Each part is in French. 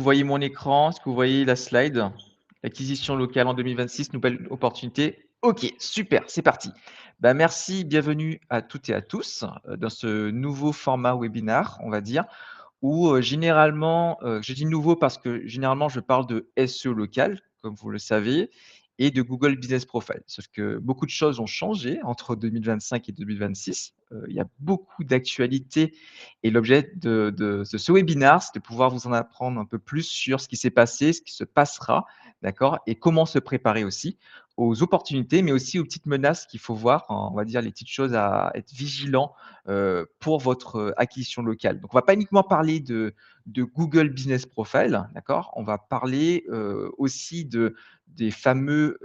Vous voyez mon écran? Est-ce que vous voyez la slide? Acquisition locale en 2026, nouvelle opportunité. OK, super, c'est parti. Bah, merci, bienvenue à toutes et à tous, dans ce nouveau format webinar, on va dire, où, généralement, je dis nouveau parce que généralement je parle de SEO local, comme vous le savez, et de Google Business Profile. Sauf que beaucoup de choses ont changé entre 2025 et 2026. Il y a beaucoup d'actualités et l'objet de ce webinaire, c'est de pouvoir vous en apprendre un peu plus sur ce qui s'est passé, ce qui se passera, d'accord? Et comment se préparer aussi aux opportunités, mais aussi aux petites menaces qu'il faut voir, on va dire les petites choses à être vigilant, pour votre, acquisition locale. Donc on va pas uniquement parler de Google Business Profile, d'accord? On va parler, aussi des fameux,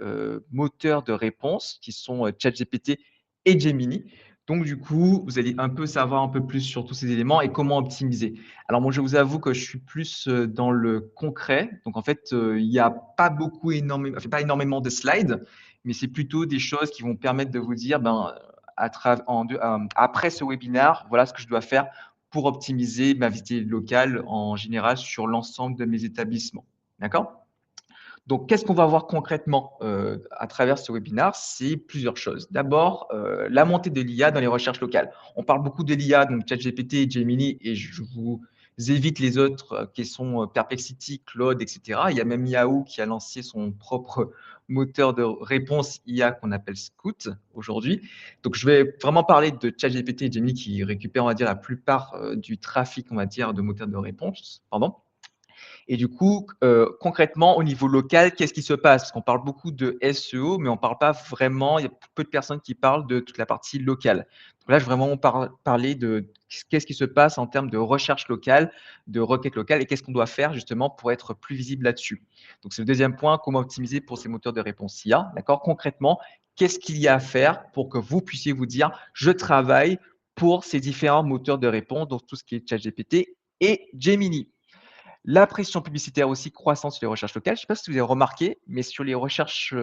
moteurs de réponse qui sont, ChatGPT et Gemini. Donc du coup, vous allez un peu savoir un peu plus sur tous ces éléments et comment optimiser. Alors moi, je vous avoue que je suis plus, dans le concret. Donc en fait, il y a pas beaucoup énormément enfin pas énormément de slides, mais c'est plutôt des choses qui vont permettre de vous dire, ben, après ce webinaire, voilà ce que je dois faire pour optimiser ma visite locale en général sur l'ensemble de mes établissements. D'accord? Donc, qu'est-ce qu'on va voir concrètement à travers ce webinaire? C'est plusieurs choses. D'abord, la montée de l'IA dans les recherches locales. On parle beaucoup de l'IA, donc ChatGPT et Gemini, et je vous évite les autres qui sont Perplexity, Claude, etc. Il y a même Yahoo qui a lancé son propre moteur de réponse IA qu'on appelle Scout aujourd'hui. Donc, je vais vraiment parler de ChatGPT et Gemini qui récupèrent, on va dire, la plupart du trafic, on va dire, de moteurs de réponse. Pardon. Et du coup, concrètement, au niveau local, qu'est-ce qui se passe? Parce qu'on parle beaucoup de SEO, mais on parle pas vraiment, il y a peu de personnes qui parlent de toute la partie locale. Donc là, je vais vraiment parler de qu'est-ce qui se passe en termes de recherche locale, de requête locale et qu'est-ce qu'on doit faire justement pour être plus visible là-dessus. Donc c'est le deuxième point, comment optimiser pour ces moteurs de réponse IA, d'accord? Concrètement, qu'est-ce qu'il y a à faire pour que vous puissiez vous dire: «Je travaille pour ces différents moteurs de réponse», donc tout ce qui est ChatGPT et Gemini. La pression publicitaire aussi croissante sur les recherches locales. Je ne sais pas si vous avez remarqué, mais sur les recherches,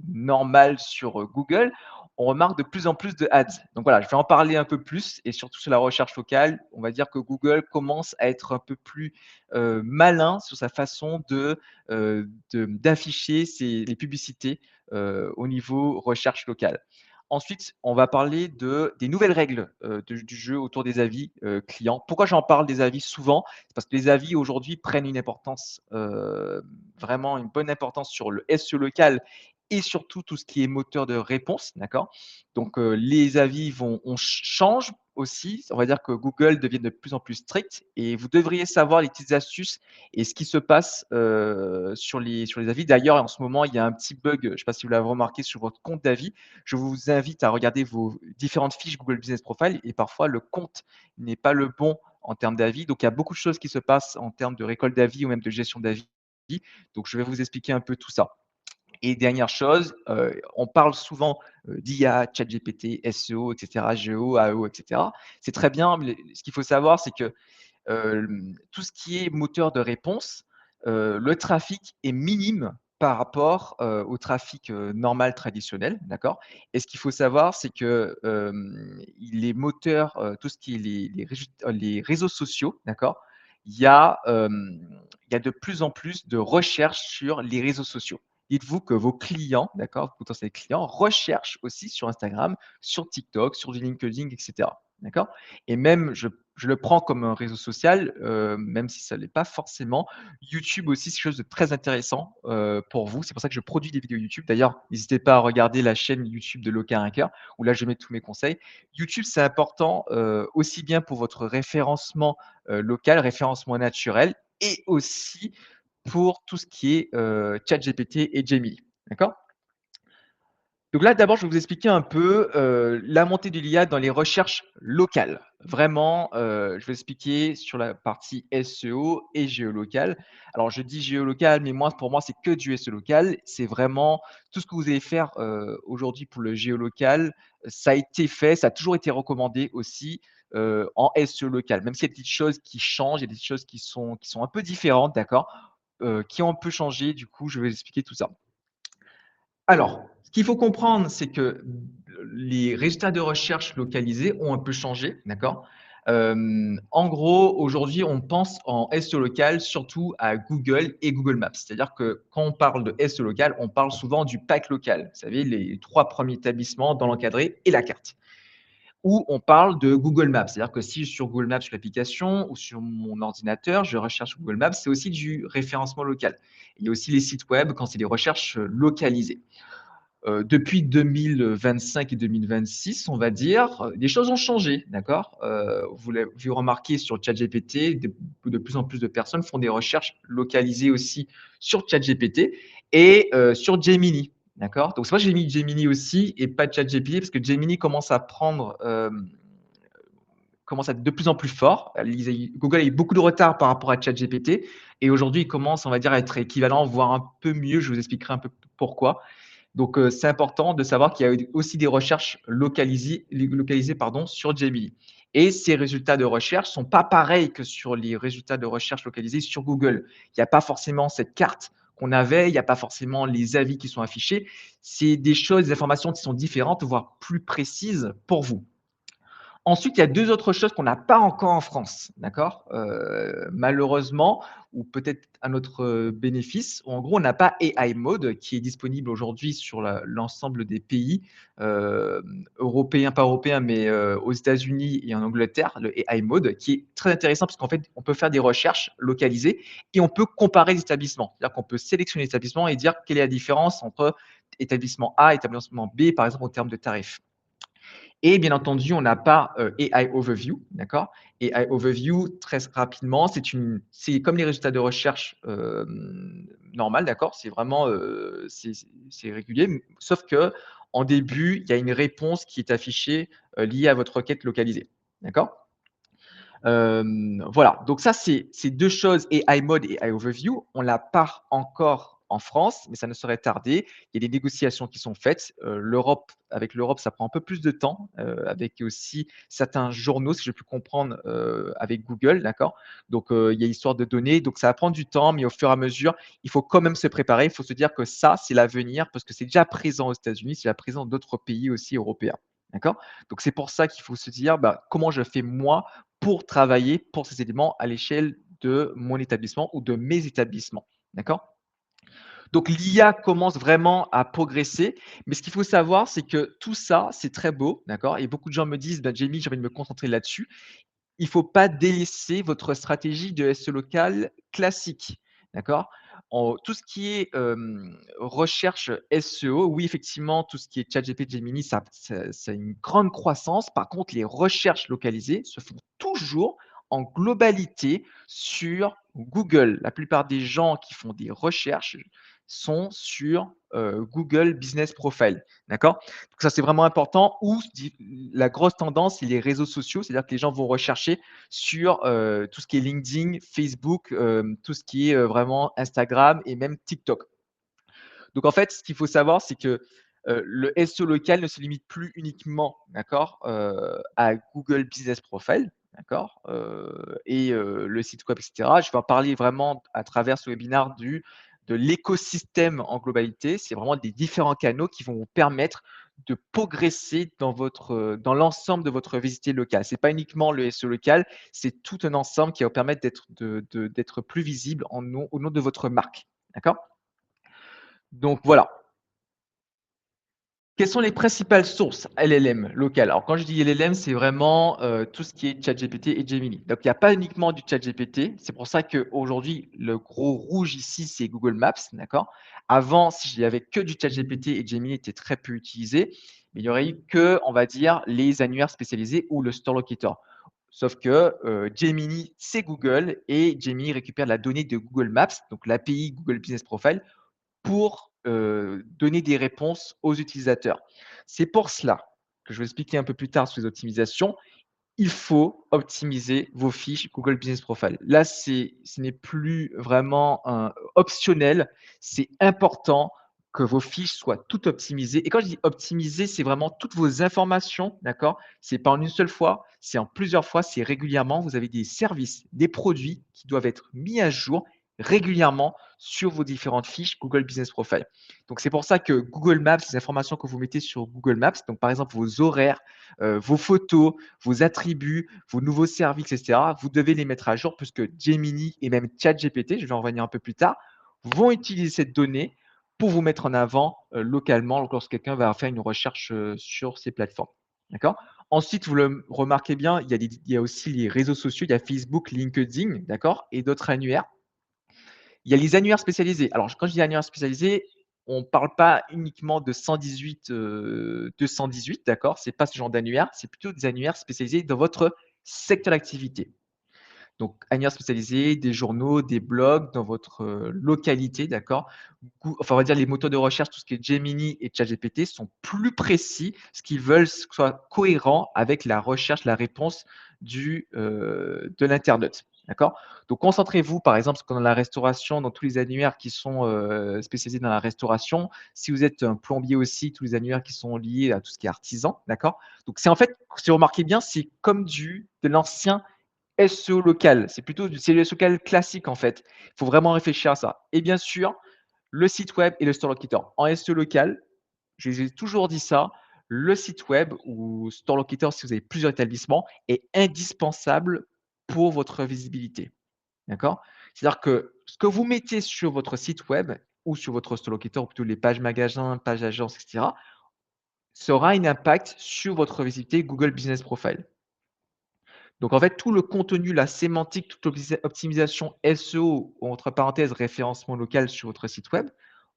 normales sur, Google, on remarque de plus en plus de ads. Donc voilà, je vais en parler un peu plus et surtout sur la recherche locale, on va dire que Google commence à être un peu plus, malin sur sa façon d'afficher les publicités, au niveau recherche locale. Ensuite, on va parler des nouvelles règles, du jeu autour des avis, clients. Pourquoi j'en parle des avis souvent? C'est parce que les avis aujourd'hui prennent une importance, vraiment une bonne importance sur le SEO local et surtout tout ce qui est moteur de réponse, d'accord? Donc, les avis changent aussi. On va dire que Google devient de plus en plus strict et vous devriez savoir les petites astuces et ce qui se passe, sur les avis. D'ailleurs, en ce moment, il y a un petit bug, je ne sais pas si vous l'avez remarqué sur votre compte d'avis. Je vous invite à regarder vos différentes fiches Google Business Profile et parfois le compte n'est pas le bon en termes d'avis. Donc, il y a beaucoup de choses qui se passent en termes de récolte d'avis ou même de gestion d'avis. Donc, je vais vous expliquer un peu tout ça. Et dernière chose, on parle souvent d'IA, ChatGPT, SEO, et cetera, GEO, AEO, et cetera. C'est très bien, mais ce qu'il faut savoir, c'est que tout ce qui est moteur de réponse, le trafic est minime par rapport, au trafic, normal traditionnel, d'accord? Et ce qu'il faut savoir, c'est que, les moteurs, tout ce qui est les réseaux sociaux, d'accord? Il y a, il y a de plus en plus de recherches sur les réseaux sociaux. Dites-vous que vos clients, d'accord, vos potentiels clients recherchent aussi sur Instagram, sur TikTok, sur du LinkedIn et cetera, d'accord? Et même je le prends comme un réseau social, même si ça ne l'est pas forcément. YouTube aussi, c'est quelque chose de très intéressant, pour vous. C'est pour ça que je produis des vidéos YouTube. D'ailleurs, n'hésitez pas à regarder la chaîne YouTube de Local Hacker où là, je mets tous mes conseils. YouTube, c'est important, aussi bien pour votre référencement, local, référencement naturel et aussi pour tout ce qui est, ChatGPT et Gemini. D'accord? Donc là, d'abord, je vais vous expliquer un peu, la montée de l'IA dans les recherches locales. Vraiment, je vais expliquer sur la partie SEO et géolocal. Alors je dis géolocal, mais moi, pour moi, c'est que du SEO local. C'est vraiment tout ce que vous allez faire, aujourd'hui pour le géolocal, ça a été fait, ça a toujours été recommandé aussi, en SEO local. Même s'il y a des petites choses qui changent, il y a des choses qui sont un peu différentes, d'accord? Qui ont un peu changé, du coup, je vais expliquer tout ça. Alors, ce qu'il faut comprendre, c'est que les résultats de recherche localisés ont un peu changé, d'accord? En gros, aujourd'hui, on pense en SEO local surtout à Google et Google Maps. C'est-à-dire que quand on parle de SEO local, on parle souvent du pack local. Vous savez, les 3 premiers établissements dans l'encadré et la carte. Ou on parle de Google Maps. C'est-à-dire que si sur Google Maps, sur l'application ou sur mon ordinateur, je recherche Google Maps, c'est aussi du référencement local. Il y a aussi les sites web quand c'est des recherches localisées. Depuis 2025 et 2026, on va dire, des choses ont changé, d'accord? Vous remarquez sur ChatGPT, de plus en plus de personnes font des recherches localisées aussi sur ChatGPT et sur Gemini, d'accord? Donc c'est pour ça que j'ai mis Gemini aussi et pas ChatGPT parce que Gemini commence à être de plus en plus fort. Google a eu beaucoup de retard par rapport à ChatGPT et aujourd'hui, il commence, on va dire, à être équivalent, voire un peu mieux. Je vous expliquerai un peu pourquoi. Donc, c'est important de savoir qu'il y a eu aussi des recherches localisées pardon, sur Gemini et ces résultats de recherche sont pas pareils que sur les résultats de recherche localisés sur Google. Il y a pas forcément cette carte qu'on avait, il y a pas forcément les avis qui sont affichés. C'est des choses, des informations qui sont différentes, voire plus précises pour vous. Ensuite, il y a 2 autres choses qu'on n'a pas encore en France, d'accord? Malheureusement ou peut-être un autre, bénéfice, en gros, on n'a pas AI Mode qui est disponible aujourd'hui sur l'ensemble des pays, européens, pas européens, mais, aux États-Unis et en Angleterre, le AI Mode qui est très intéressant parce qu'en fait, on peut faire des recherches localisées et on peut comparer les établissements. C'est-à-dire qu'on peut sélectionner l'établissement et dire quelle est la différence entre établissement A et établissement B, par exemple, en termes de tarifs. Et bien entendu, on n'a pas, AI Overview, d'accord? AI Overview, très rapidement, c'est comme les résultats de recherche, normales, d'accord? C'est vraiment, c'est régulier, sauf que en début, il y a une réponse qui est affichée, liée à votre requête localisée, d'accord? Voilà, donc ça, c'est 2 choses, AI Mode et AI Overview. On l'a pas encore en France, mais ça ne saurait tarder. Il y a des négociations qui sont faites. Avec l'Europe, ça prend un peu plus de temps, avec aussi certains journaux, si j'ai pu comprendre, avec Google, d'accord? Donc, il y a histoire de données, donc ça va prendre du temps, mais au fur et à mesure, il faut quand même se préparer. Il faut se dire que ça, c'est l'avenir parce que c'est déjà présent aux États-Unis, c'est déjà présent dans d'autres pays aussi européens, d'accord? Donc c'est pour ça qu'il faut se dire: «Bah, comment je fais moi pour travailler pour ces éléments à l'échelle de mon établissement ou de mes établissements. D'accord? Donc l'IA commence vraiment à progresser, mais ce qu'il faut savoir, c'est que tout ça, c'est très beau, d'accord? Et beaucoup de gens me disent: «Bah, Jamie, j'ai envie de me concentrer là-dessus». Il ne faut pas délaisser votre stratégie de SEO local classique, d'accord? Tout ce qui est, recherche SEO, oui, effectivement, tout ce qui est ChatGPT, Gemini, ça a une grande croissance. Par contre, les recherches localisées se font toujours en globalité sur Google. La plupart des gens qui font des recherches sont sur, Google Business Profile, d'accord? Donc ça, c'est vraiment important. Ou la grosse tendance, c'est les réseaux sociaux, c'est-à-dire que les gens vont rechercher sur, tout ce qui est LinkedIn, Facebook, tout ce qui est, vraiment Instagram et même TikTok. Donc en fait, ce qu'il faut savoir, c'est que, le SEO local ne se limite plus uniquement, d'accord, à Google Business Profile, d'accord, le site web et cetera. Je vais en parler vraiment à travers ce webinaire de l'écosystème en globalité. C'est vraiment des différents canaux qui vont vous permettre de progresser dans l'ensemble de votre visite locale. C'est pas uniquement le SEO local, c'est tout un ensemble qui va vous permettre d'être plus visible au nom de votre marque, d'accord? Donc voilà. Quelles sont les principales sources LLM locales? Alors quand je dis LLM, c'est vraiment, tout ce qui est ChatGPT et Gemini. Donc il n'y a pas uniquement du ChatGPT, c'est pour ça qu'aujourd'hui le gros rouge ici, c'est Google Maps, d'accord? Avant, s'il y avait que du ChatGPT et Gemini était très peu utilisé, mais il y aurait eu que, on va dire, les annuaires spécialisés ou le Store Locator. Sauf que, Gemini, c'est Google et Gemini récupère la donnée de Google Maps, donc l'API Google Business Profile pour, donner des réponses aux utilisateurs. C'est pour cela que je vais expliquer un peu plus tard sur les optimisations. Il faut optimiser vos fiches Google Business Profile. Là, ce n'est plus vraiment un optionnel, c'est important que vos fiches soient toutes optimisées et quand je dis optimiser, c'est vraiment toutes vos informations, d'accord? C'est pas en une seule fois, c'est en plusieurs fois, c'est régulièrement. Vous avez des services, des produits qui doivent être mis à jour régulièrement sur vos différentes fiches Google Business Profile. Donc c'est pour ça que Google Maps, les informations que vous mettez sur Google Maps, donc par exemple vos horaires, vos photos, vos attributs, vos nouveaux services et cetera, vous devez les mettre à jour puisque Gemini et même ChatGPT, je vais en revenir un peu plus tard, vont utiliser cette donnée pour vous mettre en avant, localement lorsque quelqu'un va faire une recherche, sur ces plateformes. D'accord? Ensuite, vous le remarquez bien, il y a aussi les réseaux sociaux, il y a Facebook, LinkedIn, d'accord? Et d'autres annuaires. Il y a les annuaires spécialisés. Alors quand je dis annuaires spécialisés, on ne parle pas uniquement de 118, 218, d'accord? C'est pas ce genre d'annuaire, c'est plutôt des annuaires spécialisés dans votre secteur d'activité. Donc, annuaires spécialisés, des journaux, des blogs dans votre, localité, d'accord? Enfin, on va dire les moteurs de recherche, tout ce qui est Gemini et ChatGPT sont plus précis. Ce qu'ils veulent, c'est que ce soit cohérent avec la recherche, la réponse de l'internaute, d'accord? Donc concentrez-vous, par exemple, dans la restauration, dans tous les annuaires qui sont, spécialisés dans la restauration. Si vous êtes un plombier aussi, tous les annuaires qui sont liés à tout ce qui est artisan, d'accord? Donc c'est en fait, si vous remarquez bien, c'est comme de l'ancien SEO local, c'est le SEO local classique en fait. Il faut vraiment réfléchir à ça et bien sûr, le site web et le store locator. En SEO local, j'ai toujours dit ça, le site web ou store locator si vous avez plusieurs établissements est indispensable pour votre visibilité. D'accord? C'est-à-dire que ce que vous mettez sur votre site web ou sur votre store locator ou plutôt les pages magasins, pages agences et cetera, ça aura un impact sur votre visibilité Google Business Profile. Donc en fait, tout le contenu, la sémantique, toute optimisation SEO ou entre parenthèses référencement local sur votre site web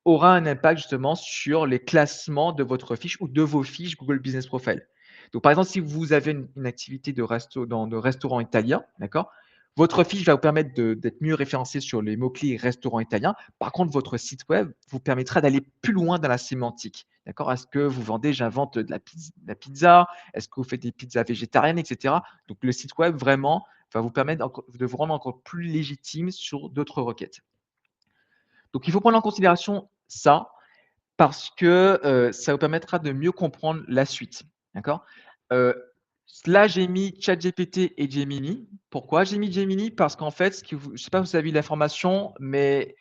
aura un impact justement sur les classements de votre fiche ou de vos fiches Google Business Profile. Donc par exemple, si vous avez une activité de restaurant italien, d'accord? Votre fiche va vous permettre d'être mieux référencé sur les mots-clés restaurant italien. Par contre, votre site web vous permettra d'aller plus loin dans la sémantique. D'accord? Est-ce que vous vendez, j'invente de la pizza? Est-ce que vous faites des pizzas végétariennes, etc. Donc le site web vraiment va vous permettre de vous rendre encore plus légitime sur d'autres requêtes. Donc il faut prendre en considération ça parce que, ça vous permettra de mieux comprendre la suite. D'accord? Heu, Là, j'ai mis ChatGPT et Gemini. Pourquoi j'ai mis Gemini? Parce qu'en fait, je ne sais pas si vous avez vu l'information, mais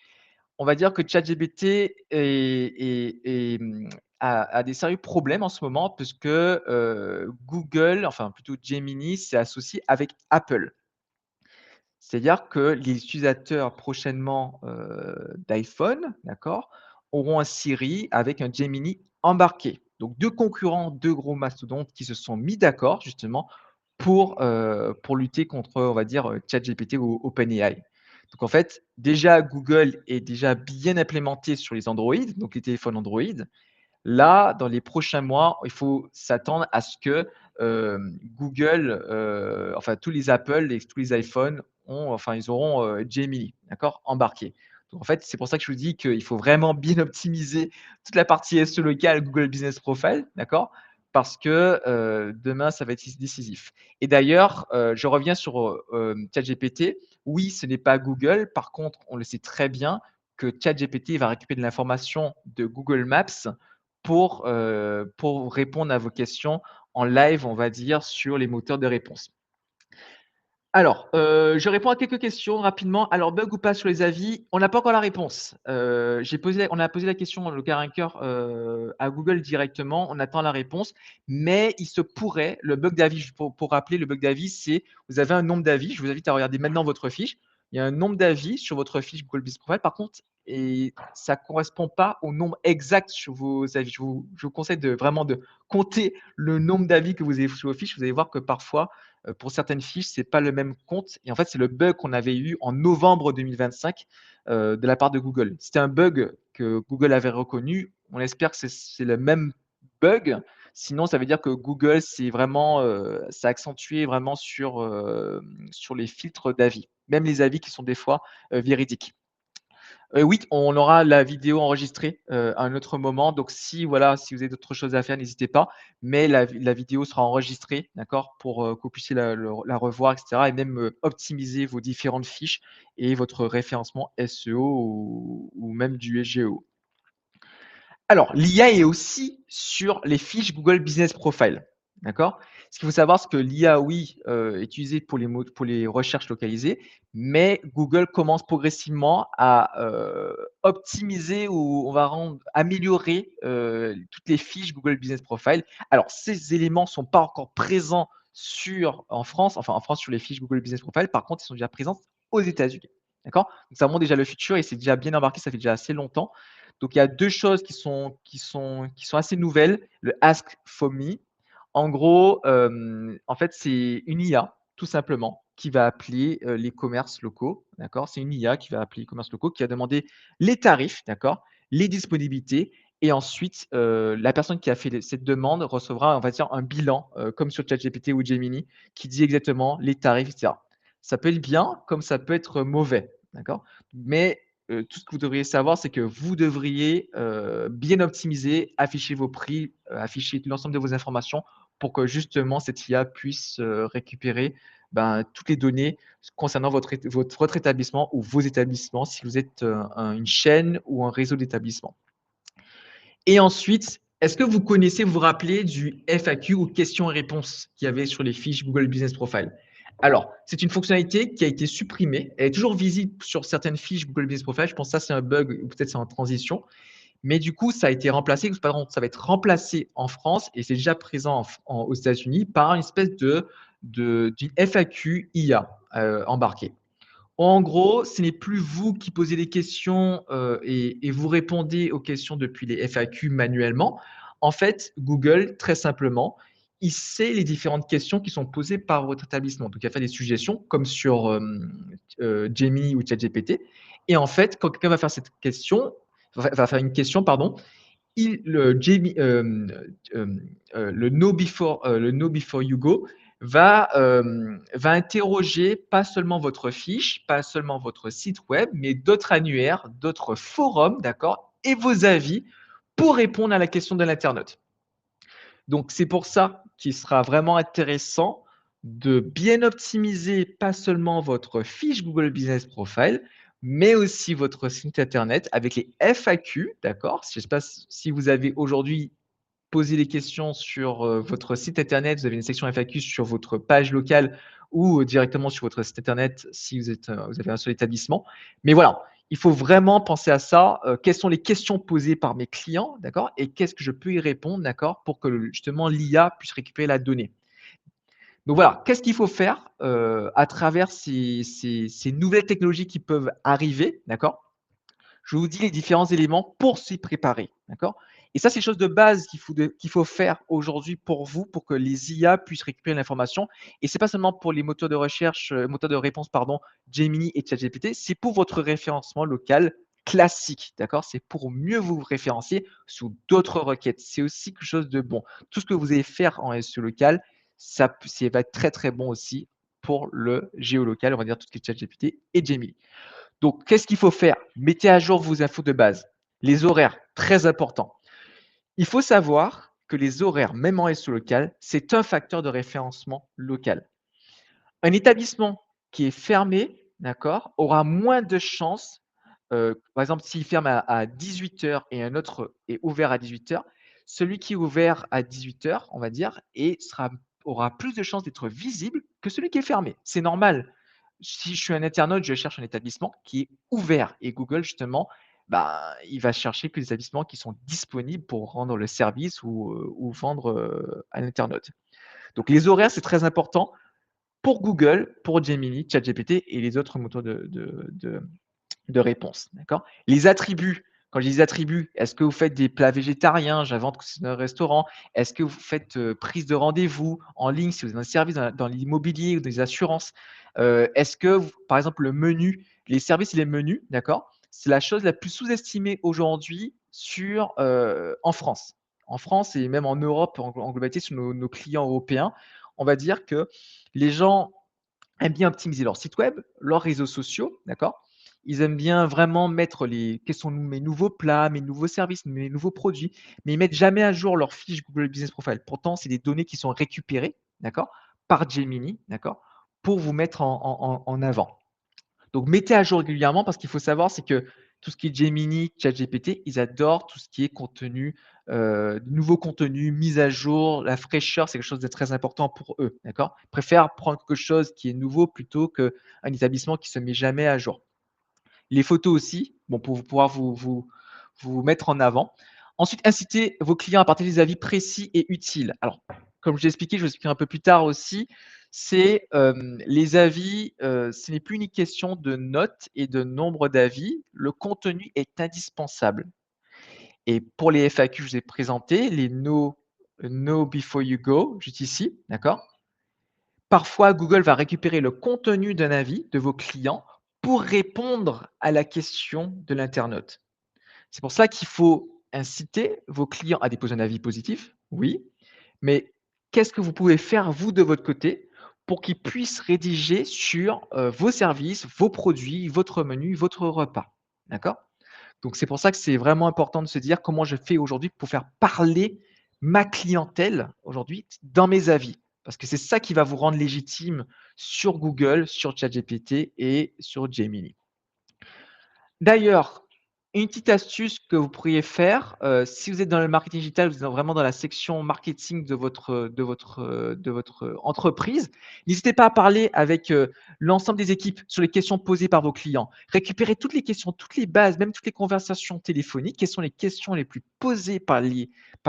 on va dire que ChatGPT a des sérieux problèmes en ce moment puisque, Google, enfin plutôt Gemini, s'est associé avec Apple. C'est-à-dire que les utilisateurs prochainement, d'iPhone, d'accord, auront un Siri avec un Gemini embarqué. Donc 2 concurrents, 2 gros mastodontes qui se sont mis d'accord justement pour lutter contre, on va dire, ChatGPT ou OpenAI. Donc en fait, déjà Google est déjà bien implémenté sur les Android, donc les téléphones Android. Là, dans les prochains mois, il faut s'attendre à ce que, Google, enfin tous les Apple et tous les iPhones ils auront, Gemini, d'accord? Embarqué. Donc en fait, c'est pour ça que je vous dis qu'il faut vraiment bien optimiser toute la partie SEO locale Google Business Profile, d'accord? Parce que, demain, ça va être décisif. Et d'ailleurs, je reviens sur, ChatGPT. Oui, ce n'est pas Google. Par contre, on le sait très bien que ChatGPT va récupérer de l'information de Google Maps pour répondre à vos questions en live, on va dire, sur les moteurs de réponse. Alors, je réponds à quelques questions rapidement. Alors, bug ou pas sur les avis? On n'a pas encore la réponse. On a posé la question, le cœur à cœur, à Google directement. On attend la réponse, mais il se pourrait le bug d'avis, pour rappeler, le bug d'avis, c'est vous avez un nombre d'avis. Je vous invite à regarder maintenant votre fiche. Il y a un nombre d'avis sur votre fiche Google Business Profile. Par contre et ça correspond pas au nombre exact sur vos avis. Je vous conseille vraiment de compter le nombre d'avis que vous avez sur vos fiches. Vous allez voir que parfois, pour certaines fiches, c'est pas le même compte et en fait, c'est le bug qu'on avait eu en novembre 2025, de la part de Google. C'était un bug que Google avait reconnu. On espère que c'est le même bug. Sinon, ça veut dire que Google, c'est vraiment, ça a accentué vraiment sur les filtres d'avis, même les avis qui sont des fois, véridiques. Oui, on aura la vidéo enregistrée, à un autre moment. Donc si voilà, si vous avez d'autres choses à faire, n'hésitez pas. Mais la vidéo sera enregistrée, d'accord? Pour, que vous puissiez la revoir et cetera et même, optimiser vos différentes fiches et votre référencement SEO ou même du SGO. Alors, l'IA est aussi sur les fiches Google Business Profile. D'accord? Ce qu'il faut savoir, c'est que l'IA, oui, est utilisée pour les recherches localisées, mais Google commence progressivement à, optimiser ou on va rendre améliorer, toutes les fiches Google Business Profile. Alors ces éléments sont pas encore présents en France, enfin en France sur les fiches Google Business Profile, par contre, ils sont déjà présents aux États-Unis. D'accord? Donc ça montre déjà le futur et c'est déjà bien embarqué, ça fait déjà assez longtemps. Donc il y a 2 choses qui sont assez nouvelles, le Ask for Me. En gros, en fait, c'est une IA, tout simplement, qui va appeler, les commerces locaux, d'accord? C'est une IA qui va appeler les commerces locaux, qui va demander les tarifs, d'accord? Les disponibilités et ensuite, la personne qui a fait cette demande recevra, on va dire, un bilan, comme sur ChatGPT ou Gemini, qui dit exactement les tarifs et cetera. Ça peut être bien, comme ça peut être mauvais, d'accord? Mais, tout ce que vous devriez savoir, c'est que vous devriez, bien optimiser, afficher vos prix, afficher l'ensemble de vos informations pour que justement cette IA puisse, récupérer, ben, toutes les données concernant votre établissement ou vos établissements si vous êtes, une chaîne ou un réseau d'établissements. Et ensuite, est-ce que vous vous rappelez du FAQ ou questions et réponses qu'il y avait sur les fiches Google Business Profile? Alors, c'est une fonctionnalité qui a été supprimée. Elle est toujours visible sur certaines fiches Google Business Profile. Je pense que ça, c'est un bug ou peut-être c'est en transition. Mais du coup, ça a été remplacé, pardon, ça va être remplacé en France et c'est déjà présent aux États-Unis par une espèce d'une FAQ IA embarquée. En gros, ce n'est plus vous qui posez les questions et vous répondez aux questions depuis les FAQ manuellement. En fait, Google, très simplement, il sait les différentes questions qui sont posées par votre établissement. Donc, il va faire des suggestions comme sur Gemini ou ChatGPT. Et en fait, quand quelqu'un va faire cette question, va faire une question, pardon, le Know Before You Go va interroger pas seulement votre fiche, pas seulement votre site web, mais d'autres annuaires, d'autres forums, d'accord, et vos avis pour répondre à la question de l'internaute. Donc c'est pour ça qu'il sera vraiment intéressant de bien optimiser pas seulement votre fiche Google Business Profile, mais aussi votre site internet avec les FAQ, d'accord? Je ne sais pas si vous avez aujourd'hui posé des questions sur, votre site internet, vous avez une section FAQ sur votre page locale ou directement sur votre site internet si vous avez un seul établissement. Mais voilà, il faut vraiment penser à ça, quelles sont les questions posées par mes clients, d'accord? Et qu'est-ce que je peux y répondre, d'accord? Pour que justement l'IA puisse récupérer la donnée. Donc voilà, qu'est-ce qu'il faut faire, à travers ces nouvelles technologies qui peuvent arriver, d'accord? Je vous dis les différents éléments pour s'y préparer, d'accord? Et ça, c'est des choses de base qu'il faut faire aujourd'hui pour vous, pour que les IA puissent récupérer l'information. Et c'est pas seulement pour les moteurs de recherche, moteurs de réponse, pardon, Gemini et ChatGPT, c'est pour votre référencement local classique, d'accord? C'est pour mieux vous référencer sous d'autres requêtes. C'est aussi quelque chose de bon. Tout ce que vous allez faire en SEO local, ça va être très, très bon aussi pour le géolocal, on va dire tout ce qui est ChatGPT et Gemini. Donc, qu'est-ce qu'il faut faire? Mettez à jour vos infos de base. Les horaires, très important. Il faut savoir que les horaires, même en SEO local, c'est un facteur de référencement local. Un établissement qui est fermé, d'accord, aura moins de chances, par exemple, s'il ferme à 18 heures et un autre est ouvert à 18 heures, celui qui est ouvert à 18 heures, on va dire, aura plus de chances d'être visible que celui qui est fermé. C'est normal. Si je suis un internaute, je cherche un établissement qui est ouvert et Google justement, bah, il va chercher que les établissements qui sont disponibles pour rendre le service ou vendre, à l'internaute. Donc les horaires, c'est très important pour Google, pour Gemini, ChatGPT et les autres moteurs de réponse, d'accord? Les attributs, quand je dis attributs, est-ce que vous faites des plats végétariens? J'invente que c'est un restaurant. Est-ce que vous faites, prise de rendez-vous en ligne si vous avez un service dans l'immobilier ou des assurances? Est-ce que vous par exemple, le menu, les services et les menus, d'accord? C'est la chose la plus sous-estimée aujourd'hui en France. En France et même en Europe en globalité sur nos clients européens. On va dire que les gens aiment bien optimiser leur site web, leurs réseaux sociaux, d'accord? Ils aiment bien vraiment mettre quels sont mes nouveaux plats, mes nouveaux services, mes nouveaux produits, mais ils mettent jamais à jour leur fiche Google Business Profile. Pourtant, c'est des données qui sont récupérées, d'accord, par Gemini, d'accord, pour vous mettre en avant. Donc mettez à jour régulièrement parce qu'il faut savoir, c'est que tout ce qui est Gemini, ChatGPT, ils adorent tout ce qui est contenu, nouveau contenu, mise à jour, la fraîcheur, c'est quelque chose de très important pour eux, d'accord? Ils préfèrent prendre quelque chose qui est nouveau plutôt qu'un établissement qui se met jamais à jour. Les photos aussi, bon, pour pouvoir vous mettre en avant. Ensuite, inciter vos clients à partager des avis précis et utiles. Alors, comme je l'ai expliqué, je vais expliquer un peu plus tard aussi, c'est, les avis, ce n'est plus une question de notes et de nombre d'avis. Le contenu est indispensable et pour les FAQ que je vous ai présentés, les know before you go, juste ici, d'accord? Parfois, Google va récupérer le contenu d'un avis de vos clients pour répondre à la question de l'internaute. C'est pour ça qu'il faut inciter vos clients à déposer un avis positif, oui, mais qu'est-ce que vous pouvez faire, vous, de votre côté, pour qu'ils puissent rédiger sur, vos services, vos produits, votre menu, votre repas? D'accord? Donc c'est pour ça que c'est vraiment important de se dire: «Comment je fais aujourd'hui pour faire parler ma clientèle aujourd'hui dans mes avis?» parce que c'est ça qui va vous rendre légitime sur Google, sur ChatGPT et sur Gemini. D'ailleurs, une petite astuce que vous pourriez faire, si vous êtes dans le marketing digital, vous êtes vraiment dans la section marketing de votre entreprise, n'hésitez pas à parler avec, l'ensemble des équipes sur les questions posées par vos clients. Récupérez toutes les questions, toutes les bases, même toutes les conversations téléphoniques. Quelles sont les questions les plus posées par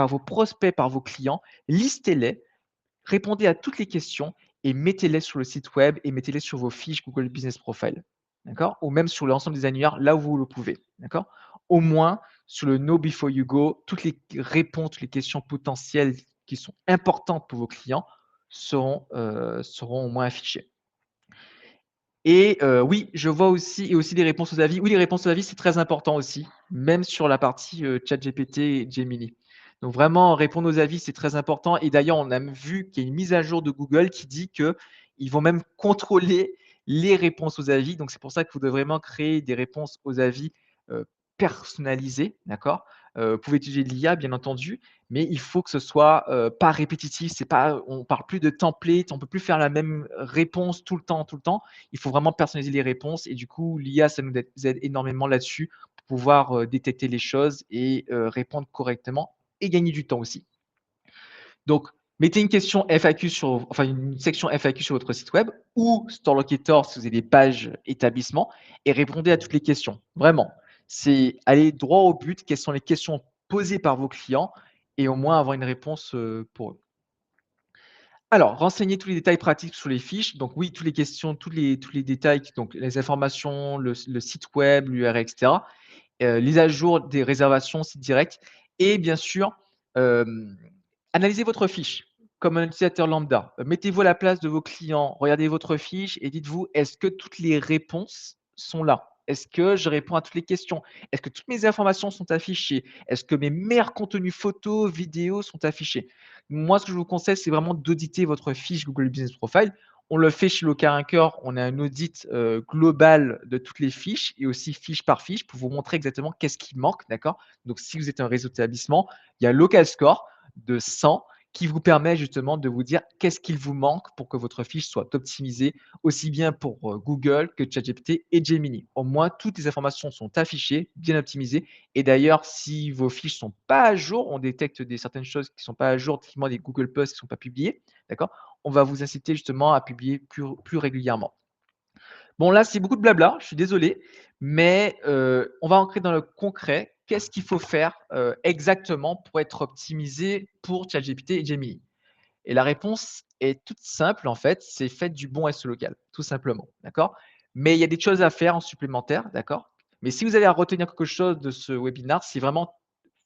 vos prospects, par vos clients? Listez-les, répondez à toutes les questions et mettez-les sur le site web et mettez-les sur vos fiches Google Business Profile. D'accord? Ou même sur l'ensemble des annuaires, là où vous le pouvez. D'accord? Au moins, sur le Know Before You Go, toutes les réponses, toutes les questions potentielles qui sont importantes pour vos clients seront au moins affichées. Et oui, je vois aussi et aussi des réponses aux avis. Oui, les réponses aux avis, c'est très important aussi, même sur la partie, ChatGPT et Gemini. Donc vraiment, répondre aux avis, c'est très important et d'ailleurs, on a même vu qu'il y a une mise à jour de Google qui dit qu'ils vont même contrôler les réponses aux avis. Donc c'est pour ça qu'il faudrait vraiment créer des réponses aux avis, heu, personnalisées, d'accord? Vous pouvez utiliser l'IA, bien entendu, mais il faut que ce soit, pas répétitif. C'est pas on parle plus de template, on peut plus faire la même réponse tout le temps, tout le temps. Il faut vraiment personnaliser les réponses et du coup, l'IA, ça nous aide énormément là-dessus pour pouvoir, détecter les choses et répondre correctement et gagner du temps aussi. Donc, mettez une question FAQ une section FAQ sur votre site web ou Store Locator si vous avez des pages établissements et répondez à toutes les questions. Vraiment, c'est aller droit au but. Quelles sont les questions posées par vos clients et au moins avoir une réponse, pour eux. Alors, renseignez tous les détails pratiques sur les fiches. Donc oui, toutes les questions, tous les détails, donc les informations, le site web, l'URL et cetera. Les à jour des réservations, site direct et bien sûr, hem, analysez votre fiche comme un utilisateur lambda. Mettez-vous à la place de vos clients, regardez votre fiche et dites-vous: «Est-ce que toutes les réponses sont là? Est-ce que je réponds à toutes les questions? Est-ce que toutes mes informations sont affichées? Est-ce que mes meilleurs contenus photos, vidéos sont affichés?» Moi, ce que je vous conseille, c'est vraiment d'auditer votre fiche Google Business Profile. On le fait chez Local Ranker, on a un audit, global de toutes les fiches et aussi fiche par fiche pour vous montrer exactement qu'est-ce qui manque, d'accord? Donc si vous êtes un réseau d'établissements, il y a Local Score de 100 qui vous permet justement de vous dire qu'est-ce qu'il vous manque pour que votre fiche soit optimisée aussi bien pour, Google que ChatGPT et Gemini. Au moins toutes les informations sont affichées, bien optimisées et d'ailleurs si vos fiches sont pas à jour, on détecte certaines choses qui sont pas à jour, typiquement des Google Posts qui sont pas publiés, d'accord? On va vous inciter justement à publier plus régulièrement. Bon là, c'est beaucoup de blabla, je suis désolé, mais on va entrer dans le concret. Qu'est-ce qu'il faut faire, exactement pour être optimisé pour ChatGPT et Gemini? Et la réponse est toute simple en fait, c'est faites du bon SEO local, tout simplement, d'accord? Mais il y a des choses à faire en supplémentaire, d'accord? Mais si vous avez à retenir quelque chose de ce webinaire, c'est vraiment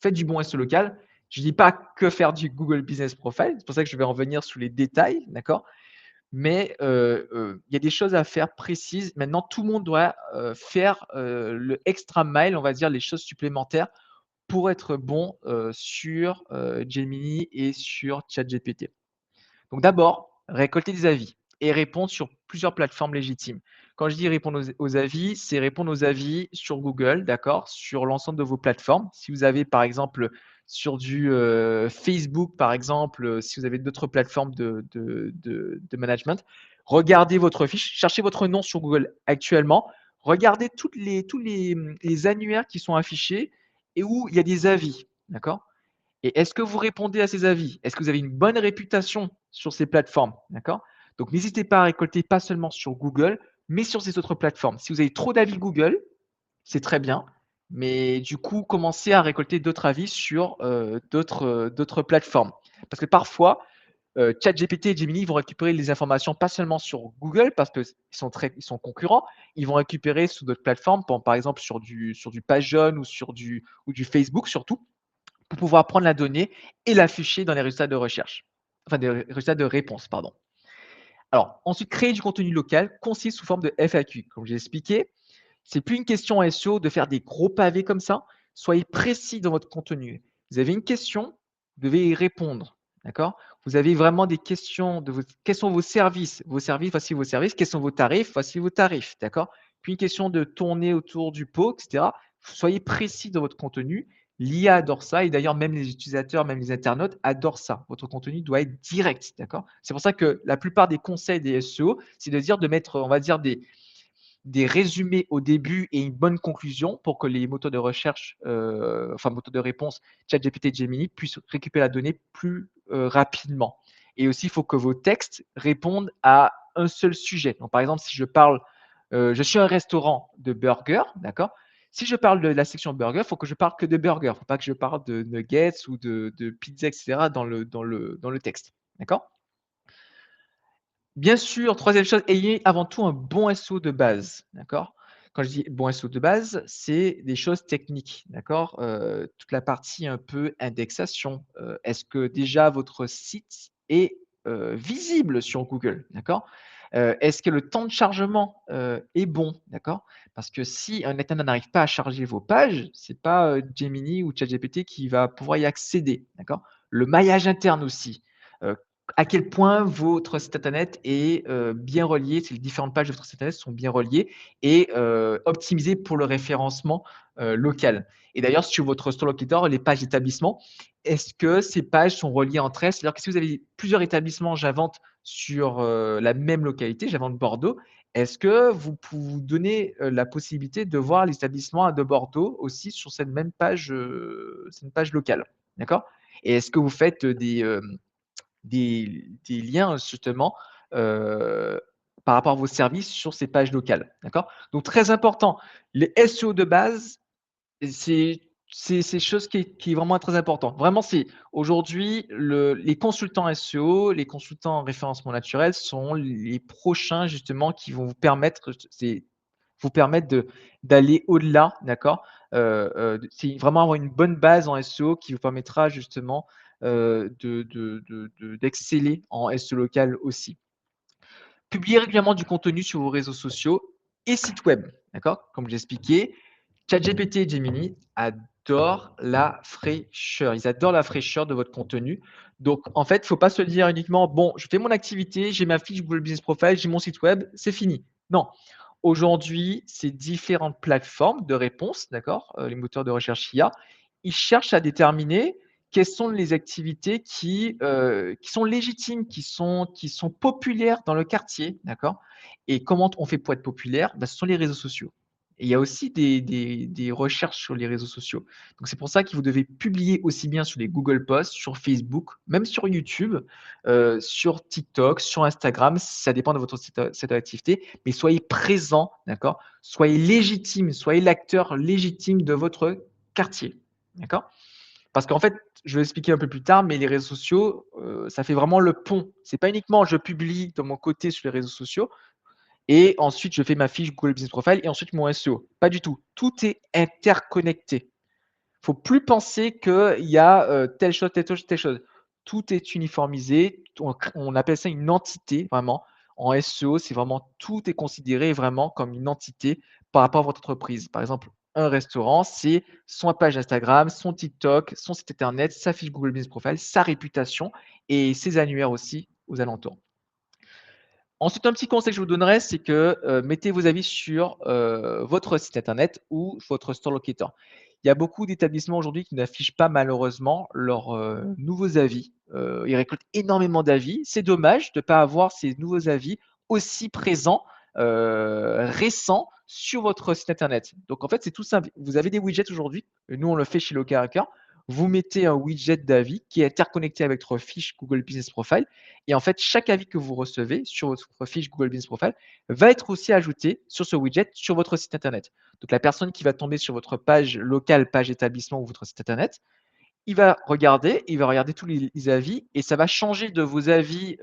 faites du bon SEO local. Je ne dis pas que faire du Google Business Profile, c'est pour ça que je vais en venir sous les détails, d'accord? Mais il y a des choses à faire précises. Maintenant, tout le monde doit, faire, le extra mile, on va dire, les choses supplémentaires pour être bon, sur, Gemini et sur ChatGPT. Donc d'abord, récolter des avis et répondre sur plusieurs plateformes légitimes. Quand je dis répondre aux avis, c'est répondre aux avis sur Google, d'accord? Sur l'ensemble de vos plateformes. Si vous avez par exemple sur du, Facebook par exemple, si vous avez d'autres plateformes de management, regardez votre fiche, cherchez votre nom sur Google actuellement, regardez les annuaires qui sont affichés et où il y a des avis, d'accord? Et est-ce que vous répondez à ces avis? Est-ce que vous avez une bonne réputation sur ces plateformes? D'accord? Donc n'hésitez pas à récolter pas seulement sur Google, mais sur ces autres plateformes. Si vous avez trop d'avis Google, c'est très bien, mais du coup, commencez à récolter d'autres avis sur, d'autres plateformes. Parce que parfois, ChatGPT et Gemini vont récupérer les informations pas seulement sur Google parce qu'ils sont concurrents, ils vont récupérer sur d'autres plateformes, par exemple sur du PageJaunes ou du Facebook surtout, pour pouvoir prendre la donnée et l'afficher dans les résultats de recherche. Enfin, des résultats de réponse, pardon. Alors, ensuite, créer du contenu local concis sous forme de FAQ. Comme j'ai expliqué, c'est plus une question SEO de faire des gros pavés comme ça. Soyez précis dans votre contenu. Vous avez une question, vous devez y répondre. D'accord? Vous avez vraiment des questions de quels sont vos services? Vos services, voici vos services. Quels sont vos tarifs? Voici vos tarifs. D'accord? Puis une question de tourner autour du pot, etc. Soyez précis dans votre contenu. L'IA adore ça et d'ailleurs même les utilisateurs, même les internautes adorent ça. Votre contenu doit être direct, d'accord? C'est pour ça que la plupart des conseils des SEO, c'est de dire de mettre, on va dire des résumés au début et une bonne conclusion pour que les moteurs de recherche, enfin moteurs de réponse, ChatGPT et Gemini puissent récupérer la donnée plus, rapidement. Et aussi, il faut que vos textes répondent à un seul sujet. Donc par exemple, si je parle, je suis un restaurant de burgers, d'accord? Si je parle de la section burger, il faut que je parle que de burgers. Il ne faut pas que je parle de nuggets ou de pizza et cetera dans le texte, d'accord? Bien sûr, troisième chose, ayez avant tout un bon SEO de base, d'accord? Quand je dis bon SEO de base, c'est des choses techniques, d'accord? Toute la partie un peu indexation, est-ce que déjà votre site est, visible sur Google, d'accord? Est-ce que le temps de chargement, est bon, d'accord? Parce que si un internaute n'arrive pas à charger vos pages, c'est pas, Gemini ou ChatGPT qui va pouvoir y accéder, d'accord? Le maillage interne aussi, heu à quel point votre site internet est, bien relié, si les différentes pages de votre site internet sont bien reliées et optimisées pour le référencement, local. Et d'ailleurs sur votre store locator, les pages d'établissement, est-ce que ces pages sont reliées entre elles? C'est-à-dire que si vous avez plusieurs établissements Javente sur, la même localité, Javente Bordeaux, est-ce que vous donnez, la possibilité de voir les établissements de Bordeaux aussi sur cette page locale? D'accord? Et est-ce que vous faites, des liens justement, heu, par rapport à vos services sur ces pages locales, d'accord? Donc très important, les SEO de base, c'est chose qui est vraiment très important. Vraiment, c'est aujourd'hui les consultants SEO, les consultants en référencement naturel sont les prochains justement qui vont vous permettre d'aller au-delà, d'accord? C'est vraiment avoir une bonne base en SEO qui vous permettra justement, d'exceller en SEO local aussi. Publier régulièrement du contenu sur vos réseaux sociaux et sites web, d'accord? Comme j'ai expliqué, ChatGPT et Gemini adorent la fraîcheur. Ils adorent la fraîcheur de votre contenu. Donc, en fait, il ne faut pas se dire uniquement: «Bon, je fais mon activité, j'ai ma fiche Google Business Profile, j'ai mon site web, c'est fini». Non, aujourd'hui, ces différentes plateformes de réponse, d'accord, les moteurs de recherche IA, ils cherchent à déterminer quelles sont les activités qui sont légitimes, qui sont populaires dans le quartier, d'accord? Et comment on fait pour être populaire? Bah, ce sont les réseaux sociaux. Et il y a aussi des recherches sur les réseaux sociaux. Donc c'est pour ça que vous devez publier aussi bien sur les Google Posts, sur Facebook, même sur YouTube, sur TikTok, sur Instagram, ça dépend de votre secteur d'activité, mais soyez présent, d'accord? Soyez légitime, soyez l'acteur légitime de votre quartier, d'accord? Parce qu'en fait, je vais expliquer un peu plus tard, mais les réseaux sociaux, ça fait vraiment le pont. C'est pas uniquement je publie de mon côté sur les réseaux sociaux et ensuite je fais ma fiche Google Business Profile et ensuite mon SEO. Pas du tout. Tout est interconnecté. Faut plus penser qu'il y a, telle chose, telle chose, telle chose. Tout est uniformisé, on appelle ça une entité vraiment. En SEO, c'est vraiment tout est considéré vraiment comme une entité par rapport à votre entreprise. Par exemple, un restaurant, c'est son page Instagram, son TikTok, son site internet, sa fiche Google Business Profile, sa réputation et ses annuaires aussi aux alentours. Ensuite, un petit conseil que je vous donnerais, c'est que, mettez vos avis sur, votre site internet ou votre store locator. Il y a beaucoup d'établissements aujourd'hui qui n'affichent pas malheureusement leurs, nouveaux avis. Ils récoltent énormément d'avis. C'est dommage de ne pas avoir ces nouveaux avis aussi présents, récents sur votre site internet. Donc en fait, c'est tout simple. Vous avez des widgets aujourd'hui, nous on le fait chez Local Hacker. Vous mettez un widget d'avis qui est interconnecté avec votre fiche Google Business Profile et en fait, chaque avis que vous recevez sur votre fiche Google Business Profile va être aussi ajouté sur ce widget sur votre site internet. Donc la personne qui va tomber sur votre page locale, page établissement ou votre site internet, il va regarder tous les avis et ça va changer de vos avis,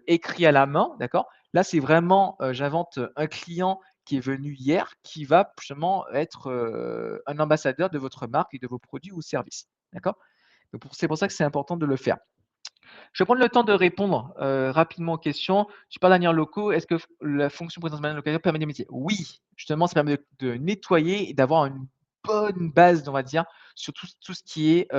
écrits à la main, d'accord? Là, c'est vraiment, j'invente, un client qui est venu hier, qui va justement être, un ambassadeur de votre marque et de vos produits ou services, d'accord? Donc c'est pour ça que c'est important de le faire. Je vais prendre le temps de répondre, rapidement aux questions. Tu parles d'annuaires locaux. Est-ce que la fonction présence manuelle localisée permet des métiers? Oui, justement, ça permet de nettoyer et d'avoir une bonne base, on va dire, sur tout ce qui est,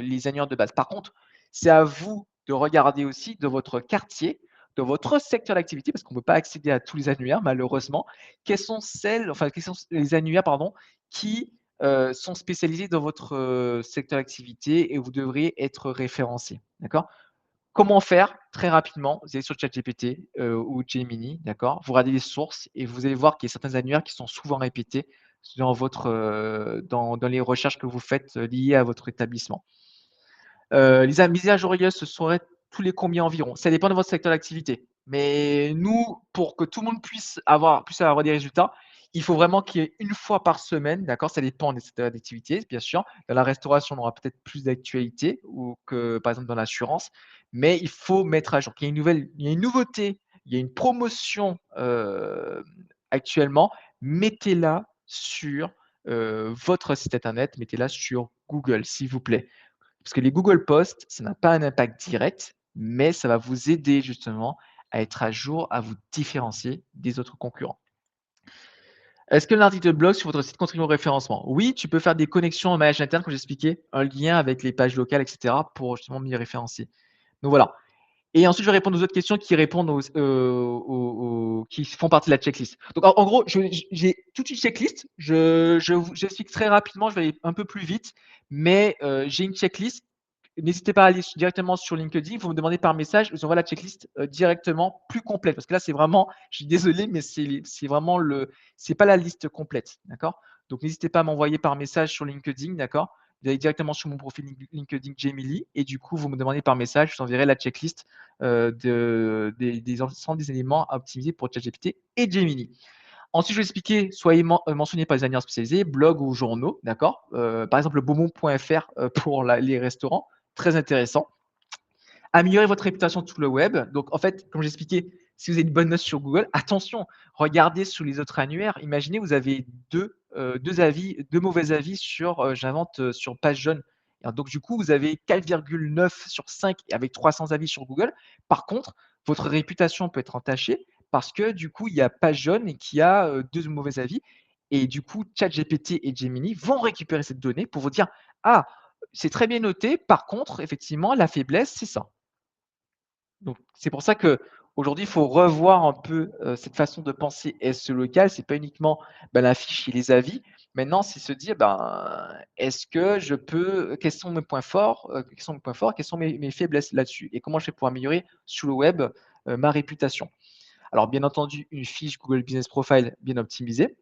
les annuaires de base. Par contre, c'est à vous de regarder aussi dans votre quartier, dans votre secteur d'activité, parce qu'on ne peut pas accéder à tous les annuaires malheureusement. Quels sont les annuaires, pardon, qui, sont spécialisés dans votre, secteur d'activité et vous devriez être référencé, d'accord? Comment faire? Très rapidement, vous allez sur ChatGPT, ou Gemini, d'accord? Vous regardez les sources et vous allez voir qu'il y a certains annuaires qui sont souvent répétés dans votre, dans les recherches que vous faites, liées à votre établissement. Les mises à jour ce serait tous les combien environ? Ça dépend de votre secteur d'activité. Mais nous, pour que tout le monde puisse avoir des résultats, il faut vraiment qu'il y ait une fois par semaine, d'accord? Ça dépend des secteurs d'activité, bien sûr. Dans la restauration, on aura peut-être plus d'actualité ou que, par exemple, dans l'assurance, mais il faut mettre à jour. Il y a une nouveauté, il y a une promotion, actuellement, mettez-la sur, votre site internet, mettez-la sur Google, s'il vous plaît. Parce que les Google Posts, ça n'a pas un impact direct, mais ça va vous aider justement à être à jour, à vous différencier des autres concurrents. Est-ce que l'article de blog sur votre site contribue au référencement? Oui, tu peux faire des connexions en maillage interne, comme j'expliquais, un lien avec les pages locales, et cetera, pour justement m'y référencier. Donc voilà. Et ensuite, je vais répondre aux autres questions qui répondent qui font partie de la checklist. Donc en gros, j'ai toute une checklist. J'explique très rapidement, je vais aller un peu plus vite, mais j'ai une checklist. N'hésitez pas à aller directement sur LinkedIn. Vous me demandez par message, je vous envoie la checklist, directement plus complète. Parce que là, c'est vraiment je suis désolé, mais c'est vraiment c'est pas la liste complète, d'accord? Donc n'hésitez pas à m'envoyer par message sur LinkedIn, d'accord? Vous allez directement sur mon profil LinkedIn Gemily et du coup, vous me demandez par message, je vous enverrai la checklist, des ensemble des éléments à optimiser pour ChatGPT et Gemini. Ensuite, je vais expliquer, soyez mentionnés par les annuaires spécialisés, blogs ou journaux, d'accord? Par exemple, le beaumont.fr, pour les restaurants, très intéressant. Améliorer votre réputation sur le web. Donc, en fait, comme j'expliquais, si vous avez une bonne note sur Google, attention, regardez sur les autres annuaires. Imaginez, vous avez deux mauvais avis sur, j'invente, sur Page Jaune. Et donc, du coup, vous avez 4,9 sur 5 avec 300 avis sur Google. Par contre, votre réputation peut être entachée parce que, du coup, il y a Page Jaune et qui a 2 mauvais avis. Et du coup, ChatGPT et Gemini vont récupérer cette donnée pour vous dire: «Ah, c'est très bien noté. Par contre, effectivement, la faiblesse, c'est ça». Donc c'est pour ça qu'aujourd'hui, il faut revoir un peu, cette façon de penser SEO local. C'est pas uniquement, bah, la fiche et les avis. Maintenant, c'est se dire, ben, est-ce que je peux quels sont mes points forts, quels sont mes points forts, quelles sont mes faiblesses là-dessus? Et comment je fais pour améliorer sur le web, ma réputation? Alors bien entendu, une fiche Google Business Profile bien optimisée.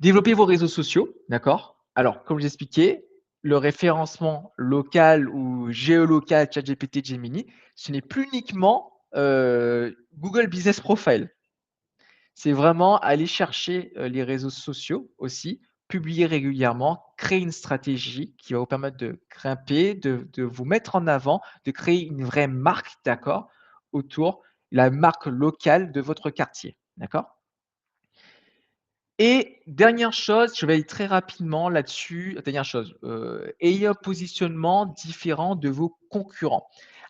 Développer vos réseaux sociaux, d'accord? Alors, comme j'expliquais, le référencement local ou géolocal ChatGPT, Gemini, ce n'est plus uniquement, Google Business Profile. C'est vraiment aller chercher, les réseaux sociaux aussi, publier régulièrement, créer une stratégie qui va vous permettre de grimper, de vous mettre en avant, de créer une vraie marque, d'accord? Autour, la marque locale de votre quartier, d'accord? Et dernière chose, je vais aller très rapidement là-dessus. Dernière chose, ayez un positionnement différent de vos concurrents.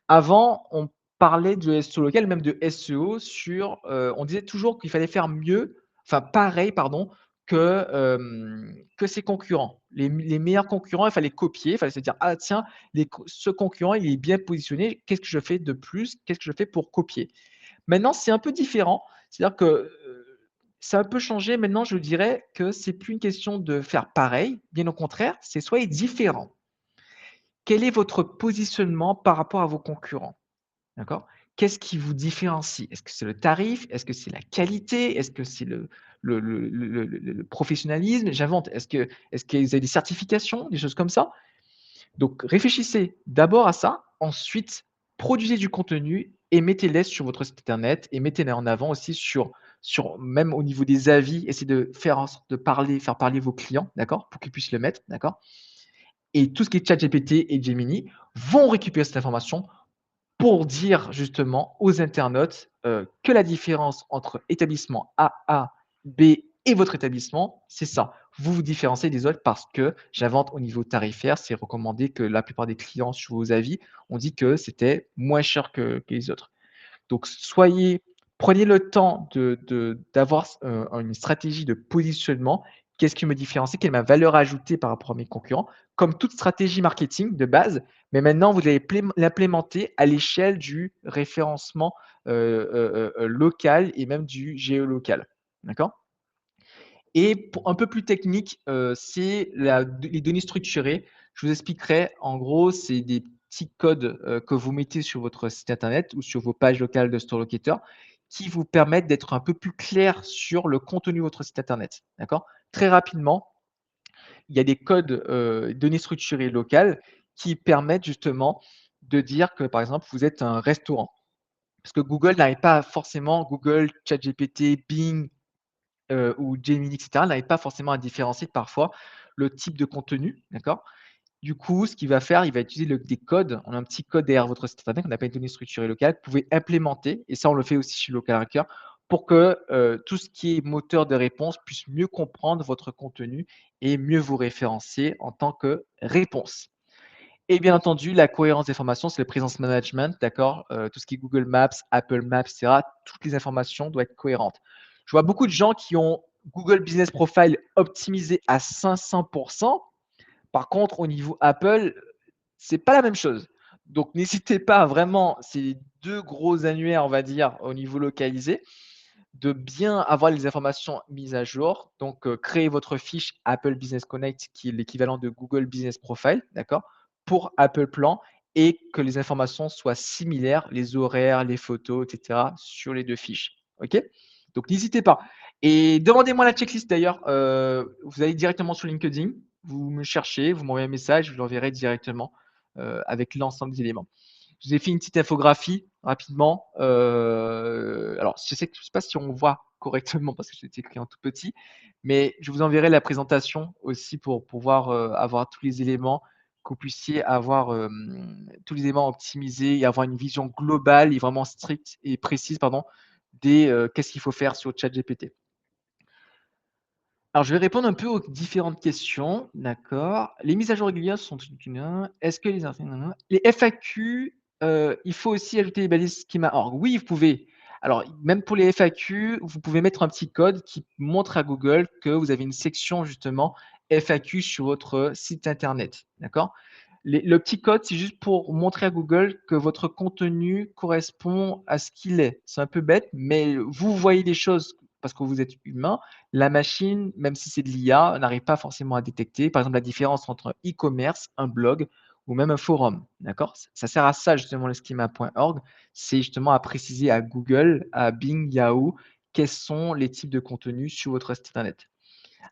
Avant, on parlait de SEO local, même de SEO sur, on disait toujours qu'il fallait faire mieux, enfin pareil pardon, que ses concurrents. Les meilleurs concurrents, il fallait copier, il fallait se dire: «Ah tiens, ce concurrent, il est bien positionné, qu'est-ce que je fais de plus? Qu'est-ce que je fais pour copier?» Maintenant, c'est un peu différent. C'est-à-dire que, ça a un peu changé. Maintenant, je dirais que c'est plus une question de faire pareil, bien au contraire, c'est soyez différent. Quel est votre positionnement par rapport à vos concurrents? D'accord? qu'est-ce qui vous différencie? Est-ce que c'est le tarif? Est-ce que c'est la qualité? Est-ce que c'est le professionnalisme? J'invente. Est-ce que vous avez des certifications, des choses comme ça? Donc réfléchissez d'abord à ça, ensuite produisez du contenu et mettez-les sur votre site internet et mettez-les en avant aussi sur même au niveau des avis, essayez de faire en sorte de faire parler vos clients, d'accord? Pour qu'ils puissent le mettre, d'accord? Et tout ce qui est ChatGPT et Gemini vont récupérer cette information pour dire justement aux internautes, que la différence entre établissement AA, B et votre établissement, c'est ça. Vous vous différenciez des autres parce que j'invente au niveau tarifaire, c'est recommandé que la plupart des clients sur vos avis ont dit que c'était moins cher que les autres. Donc prenez le temps d'avoir une stratégie de positionnement. Qu'est-ce qui me différencie? Quelle est ma valeur ajoutée par rapport à mes concurrents? Comme toute stratégie marketing de base, mais maintenant vous allez l'implémenter à l'échelle du référencement, local et même du géolocal. D'accord? Et pour un peu plus technique, c'est les données structurées. Je vous expliquerai. En gros, c'est des petits codes, que vous mettez sur votre site internet ou sur vos pages locales de Store Locator qui vous permettent d'être un peu plus clair sur le contenu de votre site internet. D'accord? Très rapidement, il y a des codes, données structurées locales qui permettent justement de dire que, par exemple, vous êtes un restaurant. Parce que Google n'arrive pas forcément Google, ChatGPT, Bing, ou Gemini et cetera, n'arrive pas forcément à différencier parfois le type de contenu, d'accord? Du coup, ce qu'il va faire, il va utiliser des codes. On a un petit code derrière votre site internet qu'on appelle une donnée structurée locale. Vous pouvez implémenter, et ça, on le fait aussi chez Local Hacker, pour que tout ce qui est moteur de réponse puisse mieux comprendre votre contenu et mieux vous référencer en tant que réponse. Et bien entendu, la cohérence des informations, c'est le presence management, d'accord? Tout ce qui est Google Maps, Apple Maps, et cetera, toutes les informations doivent être cohérentes. Je vois beaucoup de gens qui ont Google Business Profile optimisé à 500. Par contre, au niveau Apple, c'est pas la même chose. Donc n'hésitez pas vraiment, c'est 2 gros annuaires, on va dire, au niveau localisé, de bien avoir les informations mises à jour. Donc, créez votre fiche Apple Business Connect qui est l'équivalent de Google Business Profile, d'accord? Pour Apple Plan et que les informations soient similaires, les horaires, les photos et cetera sur les 2 fiches. OK? Donc n'hésitez pas et demandez-moi la checklist d'ailleurs, vous allez directement sur LinkedIn, vous me cherchez, vous m'envoyez un message, je vous l'enverrai directement, avec l'ensemble des éléments. Je vous ai fait une petite infographie rapidement. Alors, je sais pas si on voit correctement parce que c'est écrit en tout petit, mais je vous enverrai la présentation aussi pour pouvoir, avoir tous les éléments, que vous puissiez avoir, tous les éléments optimisés et avoir une vision globale et vraiment stricte et précise, pardon, des, qu'est-ce qu'il faut faire sur ChatGPT. Alors, je vais répondre un peu aux différentes questions, d'accord. Les mises à jour régulières sont une est-ce que les FAQ, il faut aussi ajouter les balises schema.org? Oui, vous pouvez. Alors, même pour les FAQ, vous pouvez mettre un petit code qui montre à Google que vous avez une section justement FAQ sur votre site internet, d'accord? Le petit code, c'est juste pour montrer à Google que votre contenu correspond à ce qu'il est. C'est un peu bête, mais vous voyez les choses parce que vous êtes humain. La machine, même si c'est de l'IA, n'arrive pas forcément à détecter, par exemple, la différence entre un e-commerce, un blog ou même un forum, d'accord? Ça sert à ça justement le schema.org, c'est justement à préciser à Google, à Bing, Yahoo, quels sont les types de contenus sur votre site internet.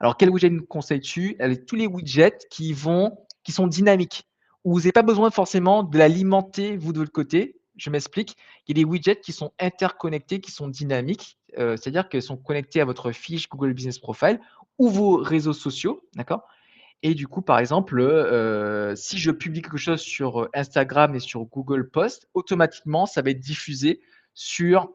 Alors quel widget nous conseilles-tu? Avec tous les widgets qui sont dynamiques, où vous avez pas besoin forcément de l'alimenter vous de votre côté. Je m'explique. Il y a des widgets qui sont interconnectés, qui sont dynamiques, c'est-à-dire qu'ils sont connectés à votre fiche Google Business Profile ou vos réseaux sociaux, d'accord? Et du coup, par exemple, si je publie quelque chose sur, Instagram et sur Google Posts, automatiquement, ça va être diffusé sur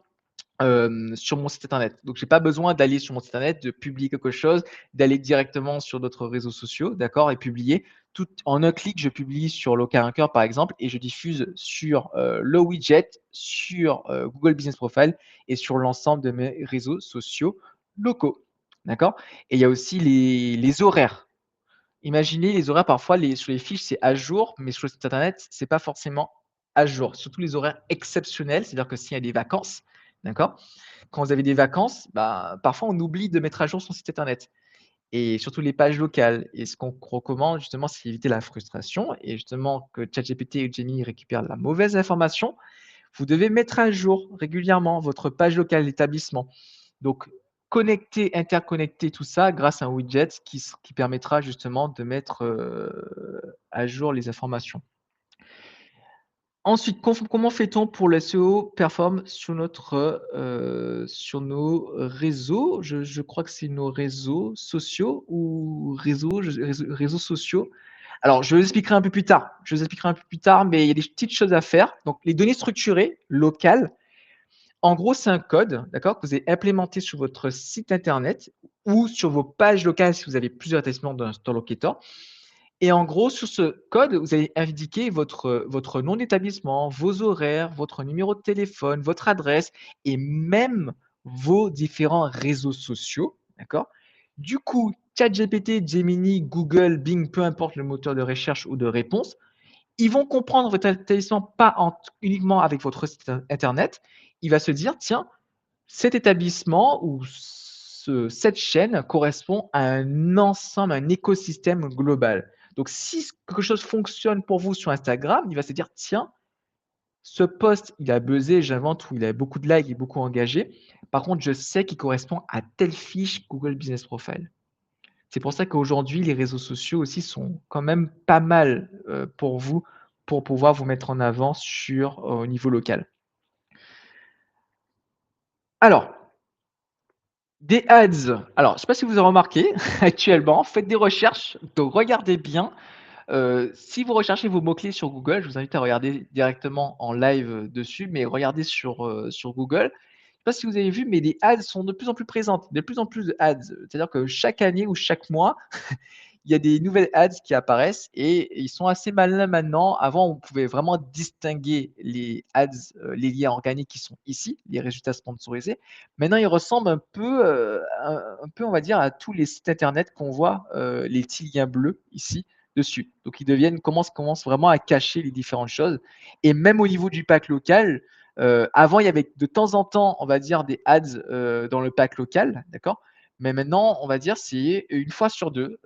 sur mon site internet. Donc j'ai pas besoin d'aller sur mon site internet, de publier quelque chose, d'aller directement sur d'autres réseaux sociaux, d'accord? Et publier. Tout en un clic, je publie sur Local Ranker, par exemple, et je diffuse sur, le widget, sur, Google Business Profile et sur l'ensemble de mes réseaux sociaux locaux, d'accord? Et il y a aussi les horaires. Imaginez les horaires, parfois sur les fiches, c'est à jour, mais sur le site internet, c'est pas forcément à jour. Surtout les horaires exceptionnels, c'est-à-dire que s'il y a des vacances, d'accord? Quand vous avez des vacances, bah, parfois on oublie de mettre à jour son site internet et surtout les pages locales et ce qu'on recommande justement, c'est éviter la frustration et justement que ChatGPT ou Gemini récupèrent la mauvaise information. Vous devez mettre à jour régulièrement votre page locale d'établissement. Donc, connecter, interconnecter tout ça grâce à un widget qui permettra justement de mettre, à jour les informations. Ensuite, comment fait-on pour le SEO performe sur nos réseaux? Je crois que c'est nos réseaux sociaux ou réseaux sociaux. Alors, je vous expliquerai un peu plus tard. Je vous expliquerai un peu plus tard, mais il y a des petites choses à faire. Donc, les données structurées locales, en gros, c'est un code, d'accord, que vous allez implémenter sur votre site internet ou sur vos pages locales si vous avez plusieurs établissements dans Store Locator. Et en gros, sur ce code, vous allez indiquer votre nom d'établissement, vos horaires, votre numéro de téléphone, votre adresse et même vos différents réseaux sociaux, d'accord? Du coup, ChatGPT, Gemini, Google, Bing, peu importe le moteur de recherche ou de réponse, ils vont comprendre votre établissement pas uniquement avec votre site internet. Il va se dire: «Tiens, cet établissement ou cette chaîne correspond à un ensemble, un écosystème global. Donc si quelque chose fonctionne pour vous sur Instagram, il va se dire: «Tiens, ce post, il a buzzé, j'invente, ou il a beaucoup de likes et beaucoup engagé. Par contre, je sais qu'il correspond à telle fiche Google Business Profile». C'est pour ça qu'aujourd'hui, les réseaux sociaux aussi sont quand même pas mal, pour vous, pour pouvoir vous mettre en avant au niveau local. Alors, des ads. Alors, je ne sais pas si vous avez remarqué, actuellement, faites des recherches, donc regardez bien. Si vous recherchez vos mots-clés sur Google, je vous invite à regarder directement en live, dessus, mais regardez sur Google. Je sais pas si vous avez vu, mais les ads sont de plus en plus présentes, de plus en plus de ads. C'est-à-dire que chaque année ou chaque mois, il y a des nouvelles ads qui apparaissent et ils sont assez malins maintenant. Avant, on pouvait vraiment distinguer les ads, les liens organiques qui sont ici, les résultats sponsorisés. Maintenant, ils ressemblent un peu, on va dire, à tous les sites internet qu'on voit, les petits liens bleus ici dessus. Donc ils commencent vraiment à cacher les différentes choses et même au niveau du pack local, avant il y avait de temps en temps, on va dire des ads, dans le pack local, d'accord? Mais maintenant, on va dire, c'est une fois sur 2,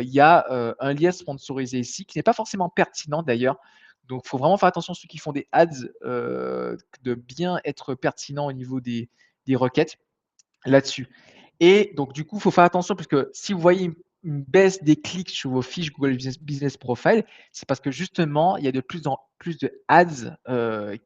il y a, un lien sponsorisé ici qui n'est pas forcément pertinent d'ailleurs. Donc il faut vraiment faire attention ceux qui font des ads, de bien être pertinents au niveau des requêtes là-dessus. Et donc du coup, il faut faire attention parce que si vous voyez une baisse des clics sur vos fiches Google Business Profile, c'est parce que justement, il y a de plus en plus de ads,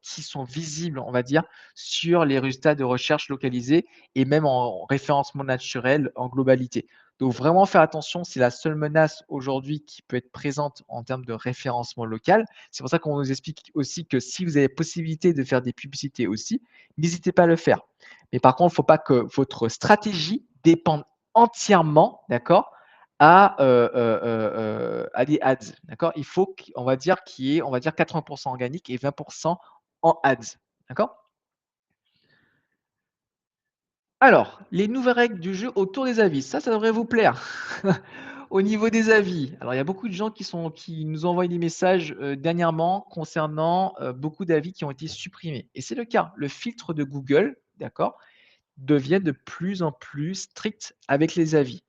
qui sont visibles, on va dire, sur les résultats de recherche localisés et même en référencement naturel en globalité. Donc vraiment faire attention, c'est la seule menace aujourd'hui qui peut être présente en termes de référencement local. C'est pour ça qu'on nous explique aussi que si vous avez possibilité de faire des publicités aussi, n'hésitez pas à le faire. Mais par contre, il ne faut pas que votre stratégie dépende entièrement, d'accord, à des ads, d'accord? Il faut qu'on va dire qu'il y ait, on va dire 80 organique et 20 en ads, d'accord? Alors, les nouvelles règles du jeu autour des avis, ça devrait vous plaire. Au niveau des avis, alors il y a beaucoup de gens qui nous ont envoyé des messages, dernièrement concernant, beaucoup d'avis qui ont été supprimés et c'est le cas. Le filtre de Google, d'accord, devient de plus en plus strict avec les avis.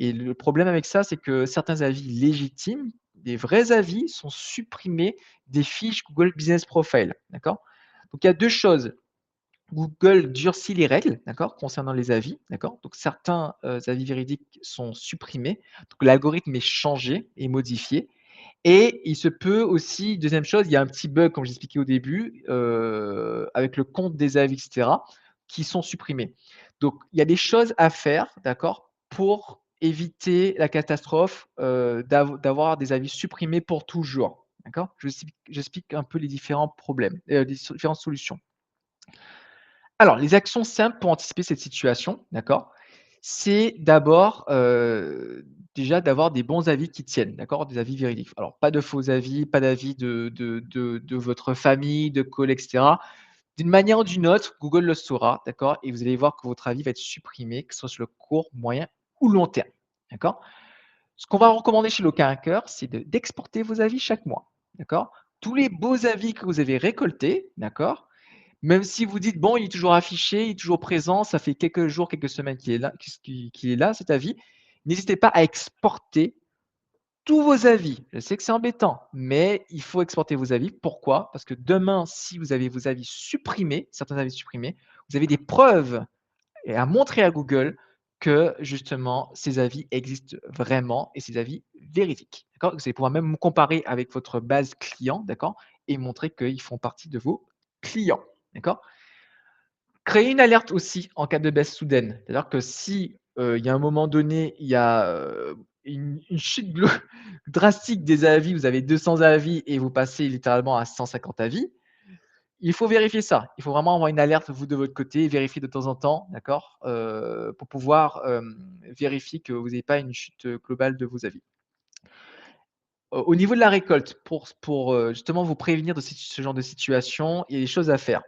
Et le problème avec ça, c'est que certains avis légitimes, des vrais avis, sont supprimés des fiches Google Business Profile, d'accord? Donc il y a 2 choses. Google durcit les règles, d'accord, concernant les avis, d'accord? Donc certains, avis véridiques sont supprimés, donc l'algorithme est changé et modifié et il se peut aussi, deuxième chose, il y a un petit bug comme j'expliquais au début, avec le compte des avis et cetera, qui sont supprimés. Donc il y a des choses à faire, d'accord, pour éviter la catastrophe, d'avoir des avis supprimés pour toujours, d'accord? J'explique un peu les différents problèmes, différentes solutions. Alors, les actions simples pour anticiper cette situation, d'accord? C'est d'abord, déjà d'avoir des bons avis qui tiennent, d'accord? Des avis véridiques. Alors pas de faux avis, pas d'avis de votre famille, de collègues et cetera. D'une manière ou d'une autre, Google le saura, d'accord? Et vous allez voir que votre avis va être supprimé, que ce soit sur le court, moyen ou long terme, d'accord? Ce qu'on va recommander chez Local c'est d'exporter vos avis chaque mois, d'accord? Tous les beaux avis que vous avez récoltés, d'accord? Même si vous dites: «Bon, il est toujours affiché, il est toujours présent, ça fait quelques jours, quelques semaines qu'il est là qu'il est là cet avis», n'hésitez pas à exporter tous vos avis. Je sais que c'est embêtant, mais il faut exporter vos avis. Pourquoi? Parce que demain, si vous avez vos avis supprimés, certains avis supprimés, vous avez des preuves et à montrer à Google que justement ces avis existent vraiment et ces avis véridiques. D'accord? Vous allez pouvoir même comparer avec votre base client, d'accord? Et montrer qu'ils font partie de vos clients. D'accord? Créer une alerte aussi en cas de baisse soudaine. C'est-à-dire que si, il y a un moment donné, il y a, une chute drastique des avis, vous avez 200 avis et vous passez littéralement à 150 avis, il faut vérifier ça. Il faut vraiment avoir une alerte, vous, de votre côté, vérifier de temps en temps, d'accord? Pour pouvoir, vérifier que vous n'avez pas une chute, globale de vos avis. Au niveau de la récolte, pour justement vous prévenir de ce genre de situation, il y a des choses à faire.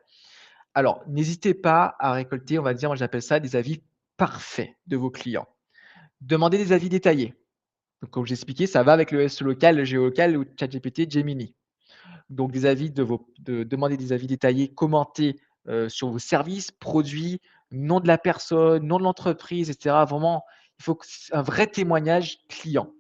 Alors, n'hésitez pas à récolter, on va dire, moi j'appelle ça des avis parfaits de vos clients. Demandez des avis détaillés. Donc, comme j'ai expliqué, ça va avec le SEO local, le géolocal ou ChatGPT, Gemini. Donc, des avis demander des avis détaillés, commenter sur vos services, produits, nom de la personne, nom de l'entreprise, etc. Vraiment, il faut que un vrai témoignage client.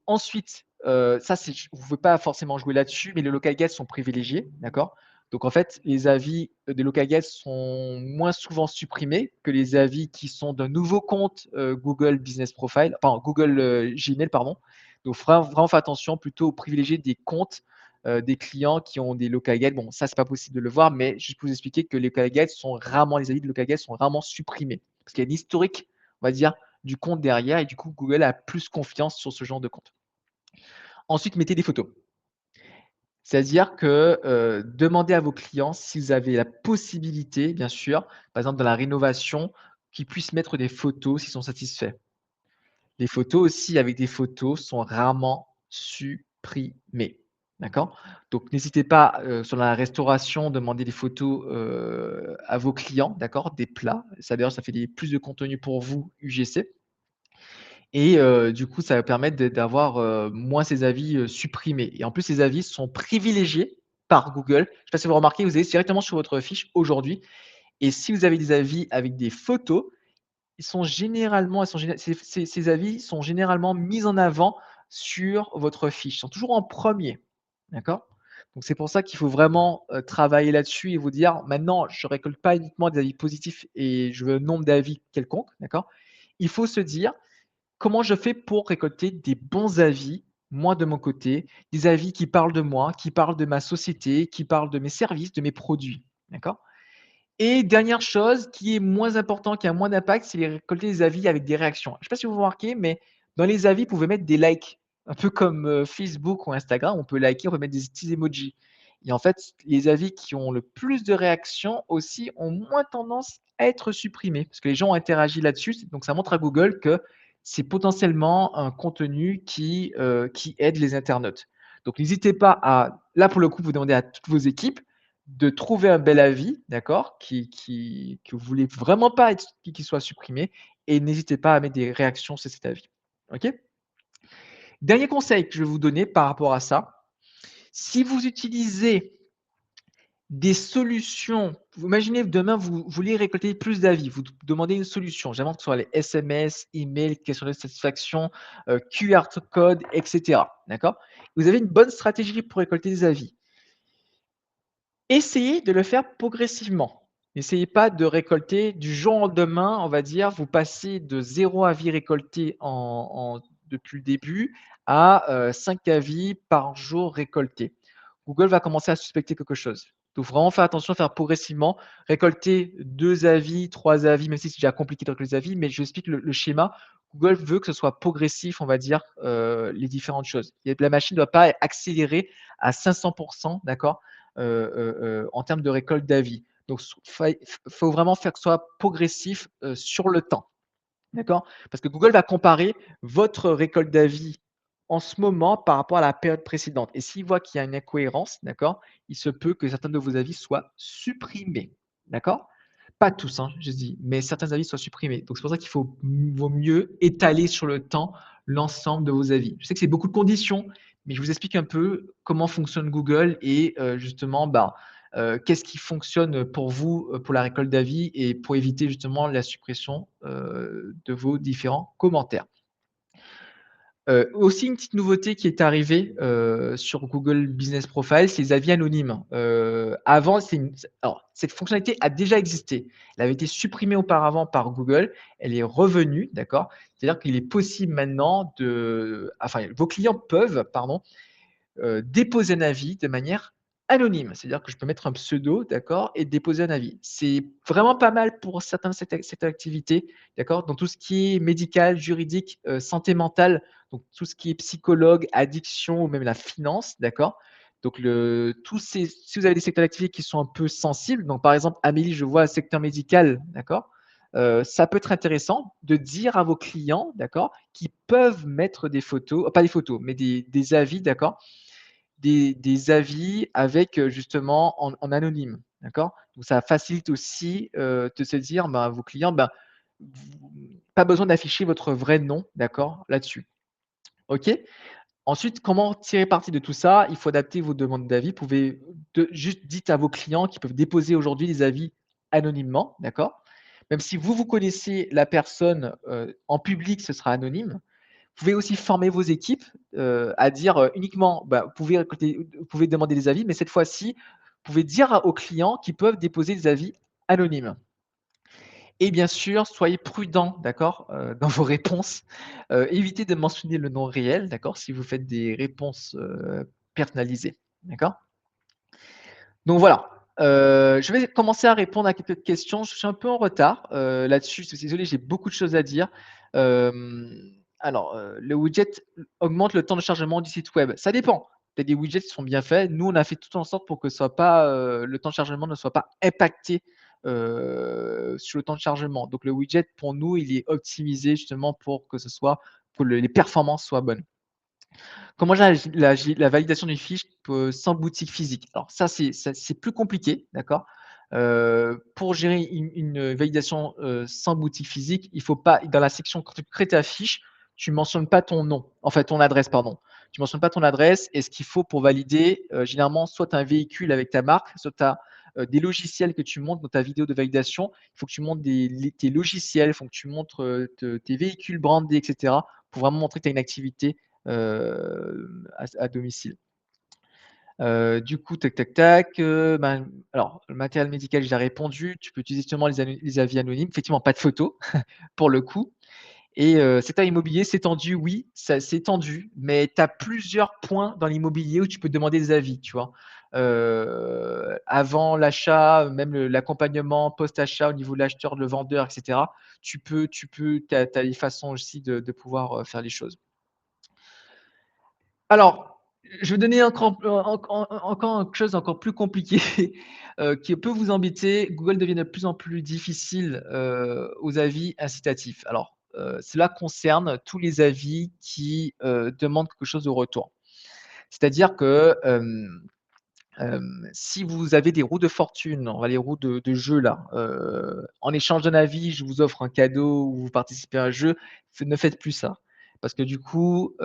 Ensuite, ça c'est vous ne pouvez pas forcément jouer là-dessus, mais les local guests sont privilégiés, d'accord? Donc en fait, les avis, des local guests sont moins souvent supprimés que les avis qui sont d'un nouveau compte, Google Business Profile, pardon, Google, Gmail, pardon. Donc vraiment faire attention plutôt privilégier des comptes, des clients qui ont des local guests. Bon, ça c'est pas possible de le voir, mais juste pour vous expliquer que les local guests sont rarement les avis de local guests sont rarement supprimés. Parce qu'il y a un historique, on va dire, du compte derrière et du coup Google a plus confiance sur ce genre de compte. Ensuite, mettez des photos. C'est-à-dire que, demandez à vos clients si vous avez la possibilité, bien sûr, par exemple dans la rénovation, qu'ils puissent mettre des photos s'ils sont satisfaits. Les photos aussi avec des photos sont rarement supprimées. D'accord? Donc n'hésitez pas, sur la restauration, demander des photos, à vos clients, d'accord? Des plats. Ça d'ailleurs, ça fait plus de contenu pour vous UGC. Et du coup, ça va permettre d'avoir, moins ces avis, supprimés et en plus, ces avis sont privilégiés par Google. Je ne sais pas si vous remarquez, vous allez directement sur votre fiche aujourd'hui et si vous avez des avis avec des photos, ils sont généralement elles sont géné ces avis sont généralement mis en avant sur votre fiche. Ils sont toujours en premier, d'accord? Donc c'est pour ça qu'il faut vraiment, travailler là-dessus et vous dire: «Maintenant, je récolte pas uniquement des avis positifs et je veux un nombre d'avis quelconque», d'accord? Il faut se dire: comment je fais pour récolter des bons avis, moi de mon côté, des avis qui parlent de moi, qui parlent de ma société, qui parlent de mes services, de mes produits, d'accord? Et dernière chose qui est moins important, qui a moins d'impact, c'est les récolter des avis avec des réactions. Je ne sais pas si vous remarquez, mais dans les avis, vous pouvez mettre des likes, un peu comme, Facebook ou Instagram, on peut liker, on peut mettre des petits emojis et en fait, les avis qui ont le plus de réactions aussi ont moins tendance à être supprimés parce que les gens ont interagi là-dessus, donc ça montre à Google que c'est potentiellement un contenu qui aide les internautes. Donc n'hésitez pas à là, pour le coup, vous demandez à toutes vos équipes de trouver un bel avis, d'accord, que vous voulez vraiment pas être qu'il soit supprimé et n'hésitez pas à mettre des réactions sur cet avis. OK? Dernier conseil que je vais vous donner par rapport à ça, si vous utilisez des solutions, vous imaginez demain vous voulez récolter plus d'avis, vous demandez une solution, j'invente que ce soit les SMS, emails, questions de satisfaction, QR code et cetera, d'accord? Vous avez une bonne stratégie pour récolter des avis. Essayez de le faire progressivement. N'essayez pas de récolter du jour au lendemain, on va dire, vous passez de 0 avis récoltés depuis le début à, 5 avis par jour récoltés. Google va commencer à suspecter quelque chose. Donc vraiment faire attention, faire progressivement, récolter 2 avis, 3 avis, même si c'est déjà compliqué de récolter les avis, mais je vous explique le schéma. Google veut que ce soit progressif, on va dire, les différentes choses. Et la machine ne doit pas accélérer à 500 d'accord? En termes de récolte d'avis. Donc faut vraiment faire que ce soit progressif, sur le temps, d'accord? Parce que Google va comparer votre récolte d'avis en ce moment par rapport à la période précédente et s'il voit qu'il y a une incohérence, d'accord, il se peut que certains de vos avis soient supprimés, d'accord? Pas tous, hein, je dis, mais certains avis soient supprimés. Donc c'est pour ça qu'il vaut mieux étaler sur le temps l'ensemble de vos avis. Je sais que c'est beaucoup de conditions, mais je vous explique un peu comment fonctionne Google et justement, bah, qu'est-ce qui fonctionne pour vous, pour la récolte d'avis et pour éviter justement la suppression, de vos différents commentaires. Aussi une petite nouveauté qui est arrivée, sur Google Business Profile, c'est les avis anonymes. Avant, c'est une alors cette fonctionnalité a déjà existé. Elle avait été supprimée auparavant par Google, elle est revenue, d'accord? C'est-à-dire qu'il est possible maintenant vos clients peuvent, pardon, déposer un avis de manière anonyme. C'est-à-dire que je peux mettre un pseudo, d'accord? Et déposer un avis. C'est vraiment pas mal pour certains de cette activité, d'accord? Dans tout ce qui est médical, juridique, santé mentale, donc tout ce qui est psychologue, addiction ou même la finance, d'accord? Donc tous ces si vous avez des secteurs d'activité qui sont un peu sensibles, donc par exemple, Amélie, je vois secteur médical, d'accord? Ça peut être intéressant de dire à vos clients, d'accord, qui peuvent mettre des photos, pas des photos, mais des avis, d'accord, des avis avec, justement en anonyme, d'accord? Donc ça facilite aussi, de se dire, ben, à vos clients, ben, vous pas besoin d'afficher votre vrai nom, d'accord, là-dessus. OK? Ensuite, comment tirer parti de tout ça? Il faut adapter vos demandes d'avis. Vous pouvez juste dites à vos clients qu'ils peuvent déposer aujourd'hui des avis anonymement, d'accord? Même si vous connaissez la personne, en public, ce sera anonyme. Vous pouvez aussi former vos équipes, à dire, uniquement, bah, vous pouvez demander des avis, mais cette fois-ci, vous pouvez dire aux clients qu'ils peuvent déposer des avis anonymes. Et bien sûr, soyez prudents, d'accord, dans vos réponses. Évitez de mentionner le nom réel, d'accord, si vous faites des réponses, personnalisées, d'accord? Donc voilà, je vais commencer à répondre à quelques questions. Je suis un peu en retard, là-dessus, je suis désolé, j'ai beaucoup de choses à dire. Le widget augmente le temps de chargement du site web. Ça dépend. Il y a des widgets qui sont bien faits. Nous, on a fait tout en sorte pour que ce soit pas, le temps de chargement ne soit pas impacté, sur le temps de chargement. Donc le widget, pour nous, il est optimisé justement pour que ce soit que les performances soient bonnes. Comment gérer la validation d'une fiche sans boutique physique? Alors ça c'est plus compliqué, d'accord? Pour gérer une validation, sans boutique physique, il faut pas dans la section quand tu crées ta fiche, tu mentionnes pas ton nom, en fait ton adresse pardon. Tu mentionnes pas ton adresse et ce qu'il faut pour valider, généralement soit tu as un véhicule avec ta marque, soit tu as, des logiciels que tu montres dans ta vidéo de validation. Il faut que tu montres tes logiciels, il faut que tu montres, tes véhicules brandés et cetera, pour vraiment montrer que tu as une activité à domicile. Du coup, tac, tac, tac, alors le matériel médical, j'ai répondu. Tu peux utiliser justement les avis anonymes. Effectivement, pas de photos pour le coup et secteur immobilier, c'est tendu, oui, ça c'est tendu, mais tu as plusieurs points dans l'immobilier où tu peux demander des avis, tu vois? Avant l'achat, même l'accompagnement post-achat au niveau de l'acheteur, le vendeur et cetera. Tu as des façons aussi de pouvoir, faire les choses. Alors, je vais donner encore quelque chose d'encore plus compliqué, qui peut vous embêter. Google devient de plus en plus difficile, aux avis incitatifs. Alors, cela concerne tous les avis qui, demandent quelque chose au retour. C'est-à-dire que, si vous avez des roues de fortune, on va les roues de jeu là, en échange d'un avis, je vous offre un cadeau ou vous participez à un jeu, ne faites plus ça. Parce que du coup,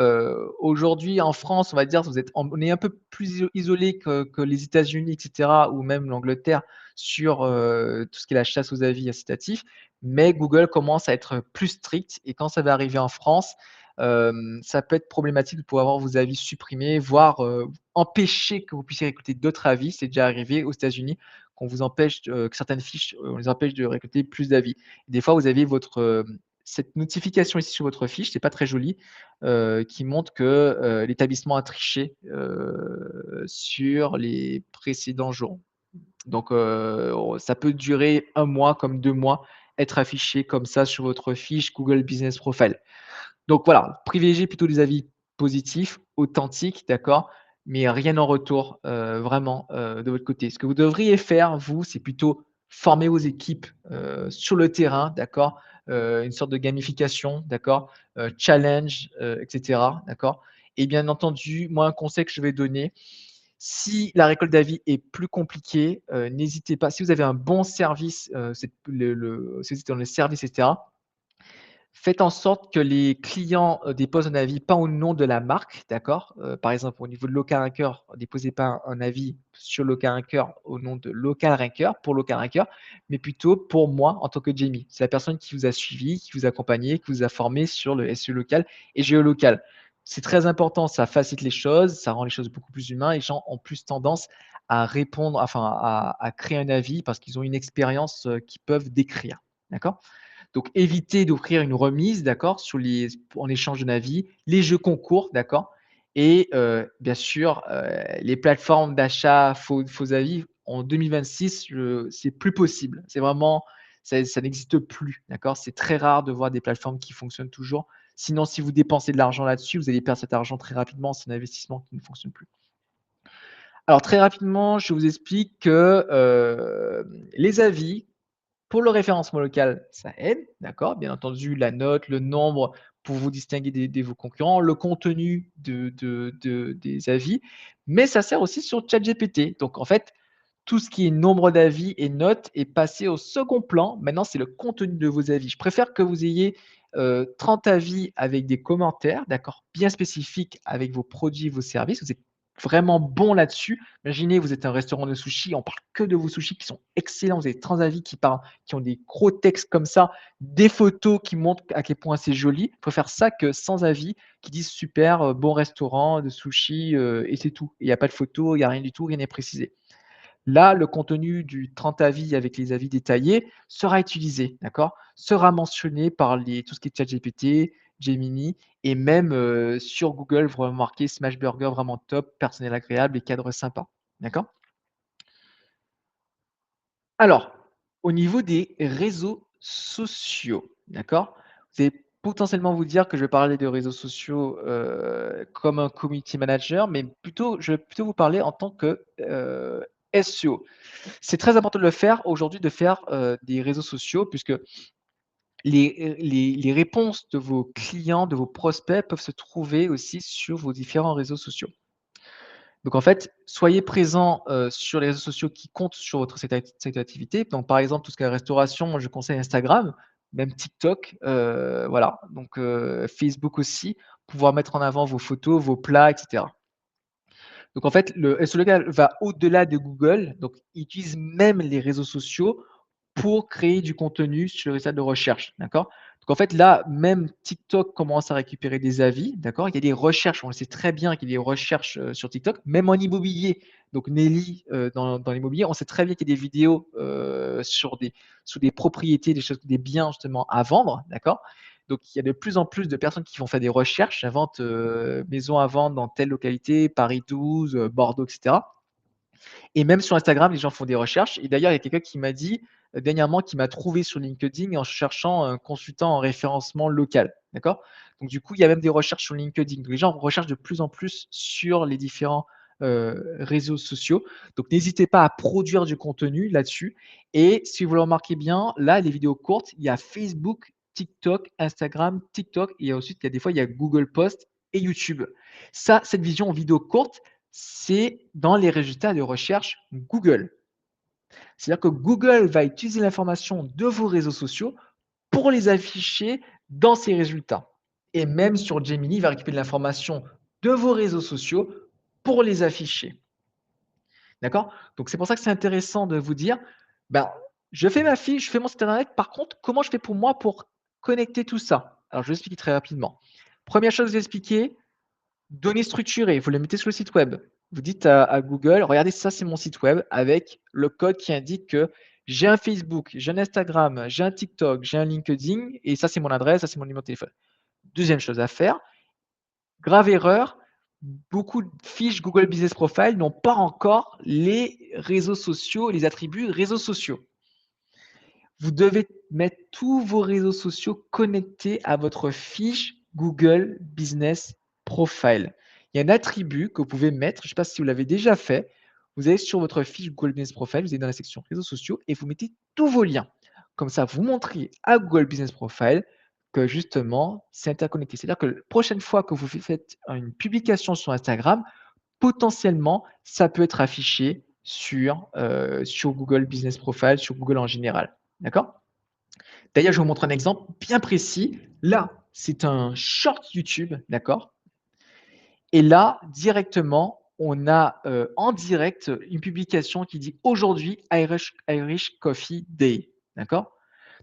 aujourd'hui en France, on va dire, on est un peu plus isolé que les États-Unis et cetera ou même l'Angleterre sur, tout ce qui est la chasse aux avis incitatifs. Mais Google commence à être plus strict et quand ça va arriver en France, ça peut être problématique de pouvoir avoir vos avis supprimés, voire, empêcher que vous puissiez récolter d'autres avis. C'est déjà arrivé aux États-Unis qu'on vous empêche, que certaines fiches, on les empêche de récolter plus d'avis. Des fois, vous avez cette notification ici sur votre fiche, c'est pas très joli, qui montre que, l'établissement a triché, sur les précédents jours. Donc, ça peut durer 1 mois comme 2 mois, être affiché comme ça sur votre fiche Google Business Profile. Donc voilà, privilégiez plutôt des avis positifs, authentiques, d'accord? Mais rien en retour, vraiment, de votre côté. Ce que vous devriez faire, vous, c'est plutôt former vos équipes, sur le terrain, d'accord? Une sorte de gamification, d'accord? Challenge, et cetera, d'accord? Et bien entendu, moi, un conseil que je vais donner, si la récolte d'avis est plus compliquée, n'hésitez pas si vous avez un bon service, c'est si vous êtes dans le service et cetera, faites en sorte que les clients, déposent un avis pas au nom de la marque, d'accord? Par exemple, au niveau de Local Ranker, déposez pas un avis sur Local Ranker au nom de Local Ranker, pour Local Ranker, mais plutôt pour moi en tant que Jamie. C'est la personne qui vous a suivi, qui vous a accompagné, qui vous a formé sur le SEO local et géolocal. C'est très important, ça facilite les choses, ça rend les choses beaucoup plus humains. Les gens ont plus tendance à répondre, enfin à créer un avis parce qu'ils ont une expérience, qu'ils peuvent décrire. D'accord? Donc évitez d'offrir une remise, d'accord, sur les en échange d'un avis, les jeux concours, d'accord? Et bien sûr, les plateformes d'achat faux avis en 2026, c'est plus possible. C'est vraiment ça n'existe plus, d'accord? C'est très rare de voir des plateformes qui fonctionnent toujours. Sinon, si vous dépensez de l'argent là-dessus, vous allez perdre cet argent très rapidement. C'est un investissement qui ne fonctionne plus. Alors très rapidement, je vous explique que, les avis pour le référencement local, ça aide, d'accord. Bien entendu, la note, le nombre pour vous distinguer des vos concurrents, le contenu des avis, mais ça sert aussi sur ChatGPT. Donc en fait, tout ce qui est nombre d'avis et notes est passé au second plan. Maintenant, c'est le contenu de vos avis. Je préfère que vous ayez, 30 avis avec des commentaires, d'accord, bien spécifiques avec vos produits, vos services. Vous êtes vraiment bon là-dessus. Imaginez, vous êtes un restaurant de sushis, on parle que de vos sushis qui sont excellents. Vous avez 30 avis qui parlent, qui ont des gros textes comme ça, des photos qui montrent à quel point c'est joli. Je préfère ça que sans avis qui disent: «Super, bon restaurant de sushis», et c'est tout. Il y a pas de photo, il y a rien du tout, rien n'est précisé. Là, le contenu du 30 avis avec les avis détaillés sera utilisé, d'accord? Sera mentionné par les tout ce qui est ChatGPT, Gemini et même, sur Google, vous remarquez Smash Burger vraiment top, personnel agréable et cadre sympa, d'accord? Alors, au niveau des réseaux sociaux, d'accord? Vous allez potentiellement vous dire que je vais parler de réseaux sociaux, comme un community manager, mais plutôt je vais plutôt vous parler en tant que, SEO. C'est très important de le faire aujourd'hui, de faire, des réseaux sociaux puisque les réponses de vos clients, de vos prospects peuvent se trouver aussi sur vos différents réseaux sociaux. Donc en fait, soyez présents, sur les réseaux sociaux qui comptent sur votre secteur d'activité. Donc par exemple, tout ce qui est restauration, moi je conseille Instagram, même TikTok, voilà, donc Facebook aussi, pouvoir mettre en avant vos photos, vos plats et cetera. Donc en fait, le SEO local va au-delà de Google, donc il utilise même les réseaux sociaux pour créer du contenu sur les résultats de recherche, d'accord? Donc en fait, là, même TikTok commence à récupérer des avis, d'accord? Il y a des recherches, on le sait très bien qu'il y a des recherches, sur TikTok, même en immobilier. Donc Nelly, dans l'immobilier, on sait très bien qu'il y a des vidéos, sur des propriétés, des choses des biens justement à vendre, d'accord? Donc il y a de plus en plus de personnes qui vont faire des recherches, j'invente, maison à vendre dans telle localité, Paris 12, Bordeaux et cetera. Et même sur Instagram, les gens font des recherches et d'ailleurs, il y a quelqu'un qui m'a dit, dernièrement, qui m'a trouvé sur LinkedIn en cherchant un consultant en référencement local, d'accord? Donc du coup, il y a même des recherches sur LinkedIn. Donc les gens recherchent de plus en plus sur les différents, réseaux sociaux. Donc n'hésitez pas à produire du contenu là-dessus et si vous le remarquez bien, là, les vidéos courtes, il y a Facebook, TikTok, Instagram, TikTok et il y a aussi il y a des fois, il y a Google Posts et YouTube. Ça, cette vision en vidéo courte, c'est dans les résultats de recherche Google. C'est-à-dire que Google va utiliser l'information de vos réseaux sociaux pour les afficher dans ses résultats. Et même sur Gemini, il va récupérer de l'information de vos réseaux sociaux pour les afficher. D'accord? Donc c'est pour ça que c'est intéressant de vous dire, ben, je fais ma fiche, je fais mon site internet. Par contre, comment je fais pour moi pour connecter tout ça? Alors je vais expliquer très rapidement. Première chose que je vais expliquer, données structurées, vous les mettez sur le site web. Vous dites à Google: «Regardez, ça, c'est mon site web avec le code qui indique que j'ai un Facebook, j'ai un Instagram, j'ai un TikTok, j'ai un LinkedIn et ça, c'est mon adresse, ça, c'est mon numéro de téléphone». Deuxième chose à faire, grave erreur, beaucoup de fiches Google Business Profile n'ont pas encore les réseaux sociaux, les attributs réseaux sociaux. Vous devez mettre tous vos réseaux sociaux connectés à votre fiche Google Business Profile. Il y a un attribut que vous pouvez mettre, je ne sais pas si vous l'avez déjà fait. Vous allez sur votre fiche Google Business Profile, vous allez dans la section réseaux sociaux et vous mettez tous vos liens. Comme ça, vous montrez à Google Business Profile que justement, c'est interconnecté. C'est-à-dire que la prochaine fois que vous faites une publication sur Instagram, potentiellement, ça peut être affiché sur Google Business Profile, sur Google en général. D'accord? D'ailleurs, je vais vous montrer un exemple bien précis. Là, c'est un short YouTube, d'accord? Et là, directement, on a, en direct, une publication qui dit: «Aujourd'hui, Irish Coffee Day». D'accord?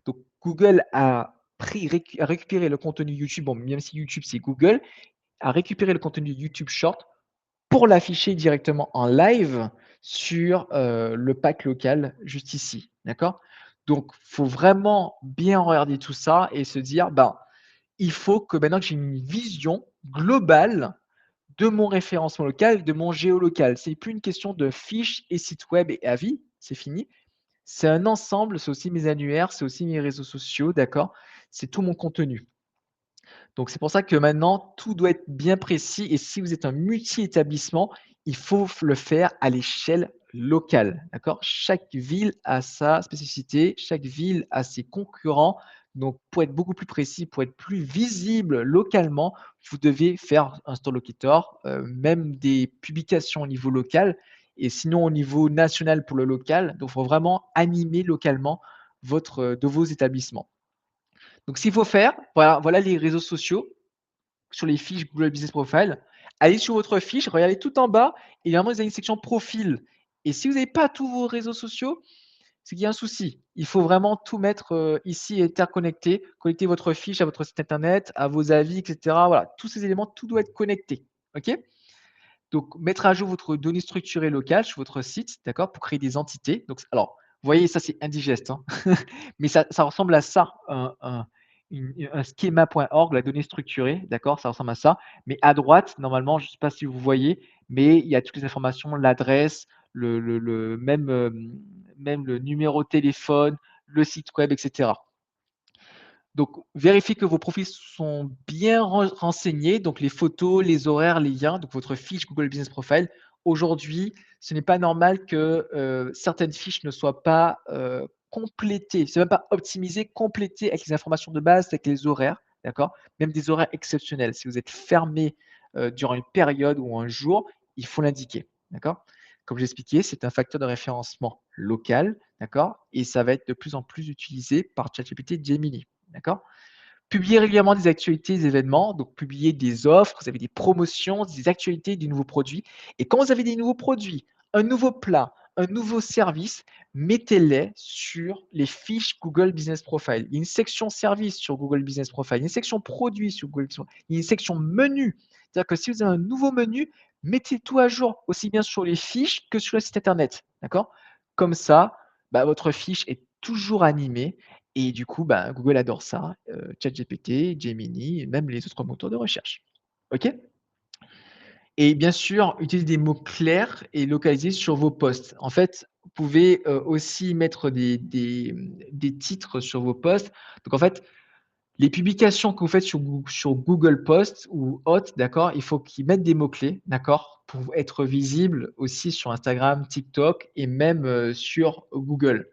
Donc Google a récupéré le contenu YouTube, bon, même si YouTube, c'est Google, à récupérer le contenu YouTube Short pour l'afficher directement en live sur, le pack local juste ici, d'accord? Donc faut vraiment bien regarder tout ça et se dire: «Ben, il faut que maintenant que j'ai une vision globale de mon référencement local, de mon géolocal». C'est plus une question de fiches et sites web et avis, c'est fini. C'est un ensemble, c'est aussi mes annuaires, c'est aussi mes réseaux sociaux, d'accord? C'est tout mon contenu. Donc c'est pour ça que maintenant, tout doit être bien précis et si vous êtes un multi-établissement, il faut le faire à l'échelle locale, d'accord? Chaque ville a sa spécificité, chaque ville a ses concurrents. Donc pour être beaucoup plus précis, pour être plus visible localement, vous devez faire un store locator, même des publications au niveau local et sinon au niveau national pour le local. Donc il faut vraiment animer localement de vos établissements. Donc s'il faut faire, voilà les réseaux sociaux sur les fiches Google Business Profile. Allez sur votre fiche, regardez tout en bas et normalement vous avez une section profil et si vous n'avez pas tous vos réseaux sociaux, c'est qu'il y a un souci. Il faut vraiment tout mettre, ici interconnecté, connecter votre fiche à votre site internet, à vos avis et cetera. Voilà, tous ces éléments, tout doit être connecté. OK? Donc, mettre à jour votre donnée structurée locale sur votre site, d'accord? Pour créer des entités. Donc, alors, vous voyez, ça, c'est indigeste, hein, mais ça ressemble à ça, un schema.org, la donnée structurée, d'accord? Ça ressemble à ça. Mais à droite, normalement, je ne sais pas si vous voyez, mais il y a toutes les informations, l'adresse, le même, même le numéro de téléphone, le site web, et cetera. Donc, vérifiez que vos profils sont bien renseignés, donc les photos, les horaires, les liens, donc votre fiche Google Business Profile. Aujourd'hui, ce n'est pas normal que, certaines fiches ne soient pas, complétées. C'est même pas optimisé, complété avec les informations de base, avec les horaires, d'accord? Même des horaires exceptionnels. Si vous êtes fermé, durant une période ou un jour, il faut l'indiquer, d'accord? Comme j'expliquais, c'est un facteur de référencement local, d'accord? Et ça va être de plus en plus utilisé par ChatGPT Gemini. D'accord? Publier régulièrement des actualités, des événements, donc publier des offres, vous avez des promotions, des actualités, des nouveaux produits et quand vous avez des nouveaux produits, un nouveau plat, un nouveau service, mettez-les sur les fiches Google Business Profile. Il y a une section service sur Google Business Profile, il y a une section produits sur Google Business Profile, il y a une section menu. C'est-à-dire que si vous avez un nouveau menu, mettez tout à jour, aussi bien sur les fiches que sur le site internet. D'accord? Comme ça, bah, votre fiche est toujours animée et du coup, bah, Google adore ça, ChatGPT, Gemini et même les autres moteurs de recherche. OK? Et bien sûr, utilisez des mots clairs et localisés sur vos posts. En fait, vous pouvez, aussi mettre des titres sur vos posts. Donc en fait, les publications que vous faites sur Google Posts ou autres, d'accord, il faut qu'ils mettent des mots-clés, d'accord, pour être visibles aussi sur Instagram, TikTok et même, sur Google.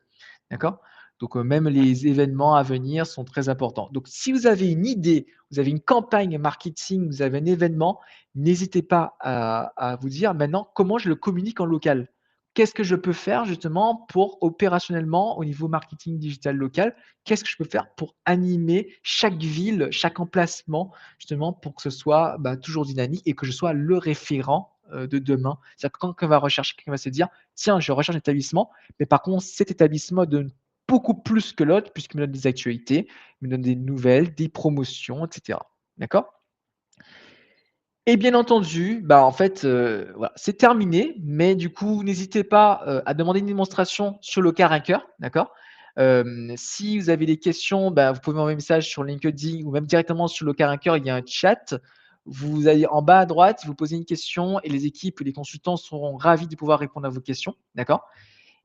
D'accord? Donc, même les événements à venir sont très importants. Donc, si vous avez une idée, vous avez une campagne marketing, vous avez un événement, n'hésitez pas à vous dire maintenant comment je le communique en local. Qu'est-ce que je peux faire justement pour opérationnellement au niveau marketing digital local? Qu'est-ce que je peux faire pour animer chaque ville, chaque emplacement justement pour que ce soit, bah, toujours dynamique et que je sois le référent, de demain? C'est-à-dire que quand quelqu'un va rechercher, quelqu'un va se dire: «Tiens, je recherche un établissement, mais par contre, cet établissement donne beaucoup plus que l'autre puisqu'il me donne des actualités, il me donne des nouvelles, des promotions et cetera. D'accord? Et bien entendu, bah, en fait, voilà, c'est terminé, mais du coup, n'hésitez pas, à demander une démonstration sur le cas Ranker, d'accord? Si vous avez des questions, bah, vous pouvez m'envoyer un message sur LinkedIn ou même directement sur le cas Ranker, il y a un chat. Vous allez en bas à droite, vous posez une question et les équipes, les consultants seront ravis de pouvoir répondre à vos questions, d'accord?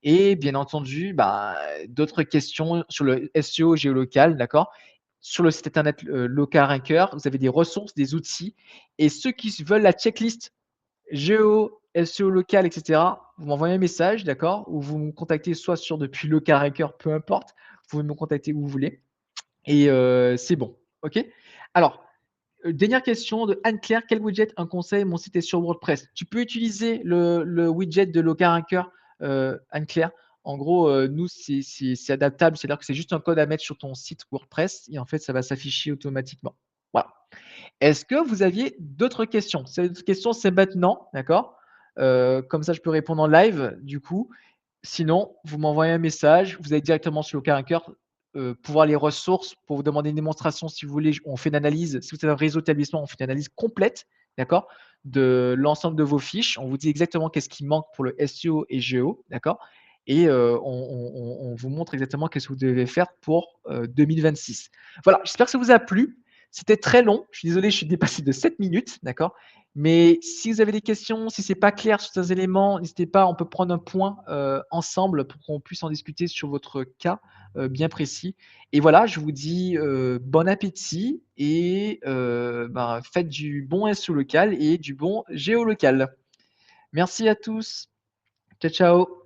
Et bien entendu, bah, d'autres questions sur le SEO géolocal, d'accord? Sur le site internet, Local Ranker, vous avez des ressources, des outils et ceux qui veulent la checklist géo, SEO local et cetera, vous m'envoyez un message, d'accord? Ou vous me contactez soit sur depuis Local Ranker, peu importe, vous pouvez me contacter où vous voulez et c'est bon, OK? Alors, dernière question de Anne-Claire: «Quel widget? Un conseil, mon site est sur WordPress». Tu peux utiliser le widget de Local Ranker, Anne-Claire. En gros, nous, c'est adaptable, c'est-à-dire que c'est juste un code à mettre sur ton site WordPress et en fait, ça va s'afficher automatiquement. Voilà. Est-ce que vous aviez d'autres questions? Cette question, c'est maintenant, d'accord? Comme ça, je peux répondre en live, du coup. Sinon, vous m'envoyez un message, vous allez directement sur Local Ranker. pouvoir les ressources pour vous demander une démonstration si vous voulez. On fait une analyse, si vous avez un réseau d'établissement, on fait une analyse complète, d'accord? De l'ensemble de vos fiches. On vous dit exactement qu'est-ce qui manque pour le SEO et GEO, d'accord? Et on vous montre exactement qu'est-ce que vous devez faire pour, 2026. Voilà, j'espère que ça vous a plu. C'était très long. Je suis désolé, je suis dépassé de 7 minutes, d'accord? Mais si vous avez des questions, si c'est pas clair sur certains éléments, n'hésitez pas, on peut prendre un point, ensemble pour qu'on puisse en discuter sur votre cas, bien précis. Et voilà, je vous dis, bon appétit et ben, faites du bon SEO local et du bon géolocal. Merci à tous. Ciao, ciao.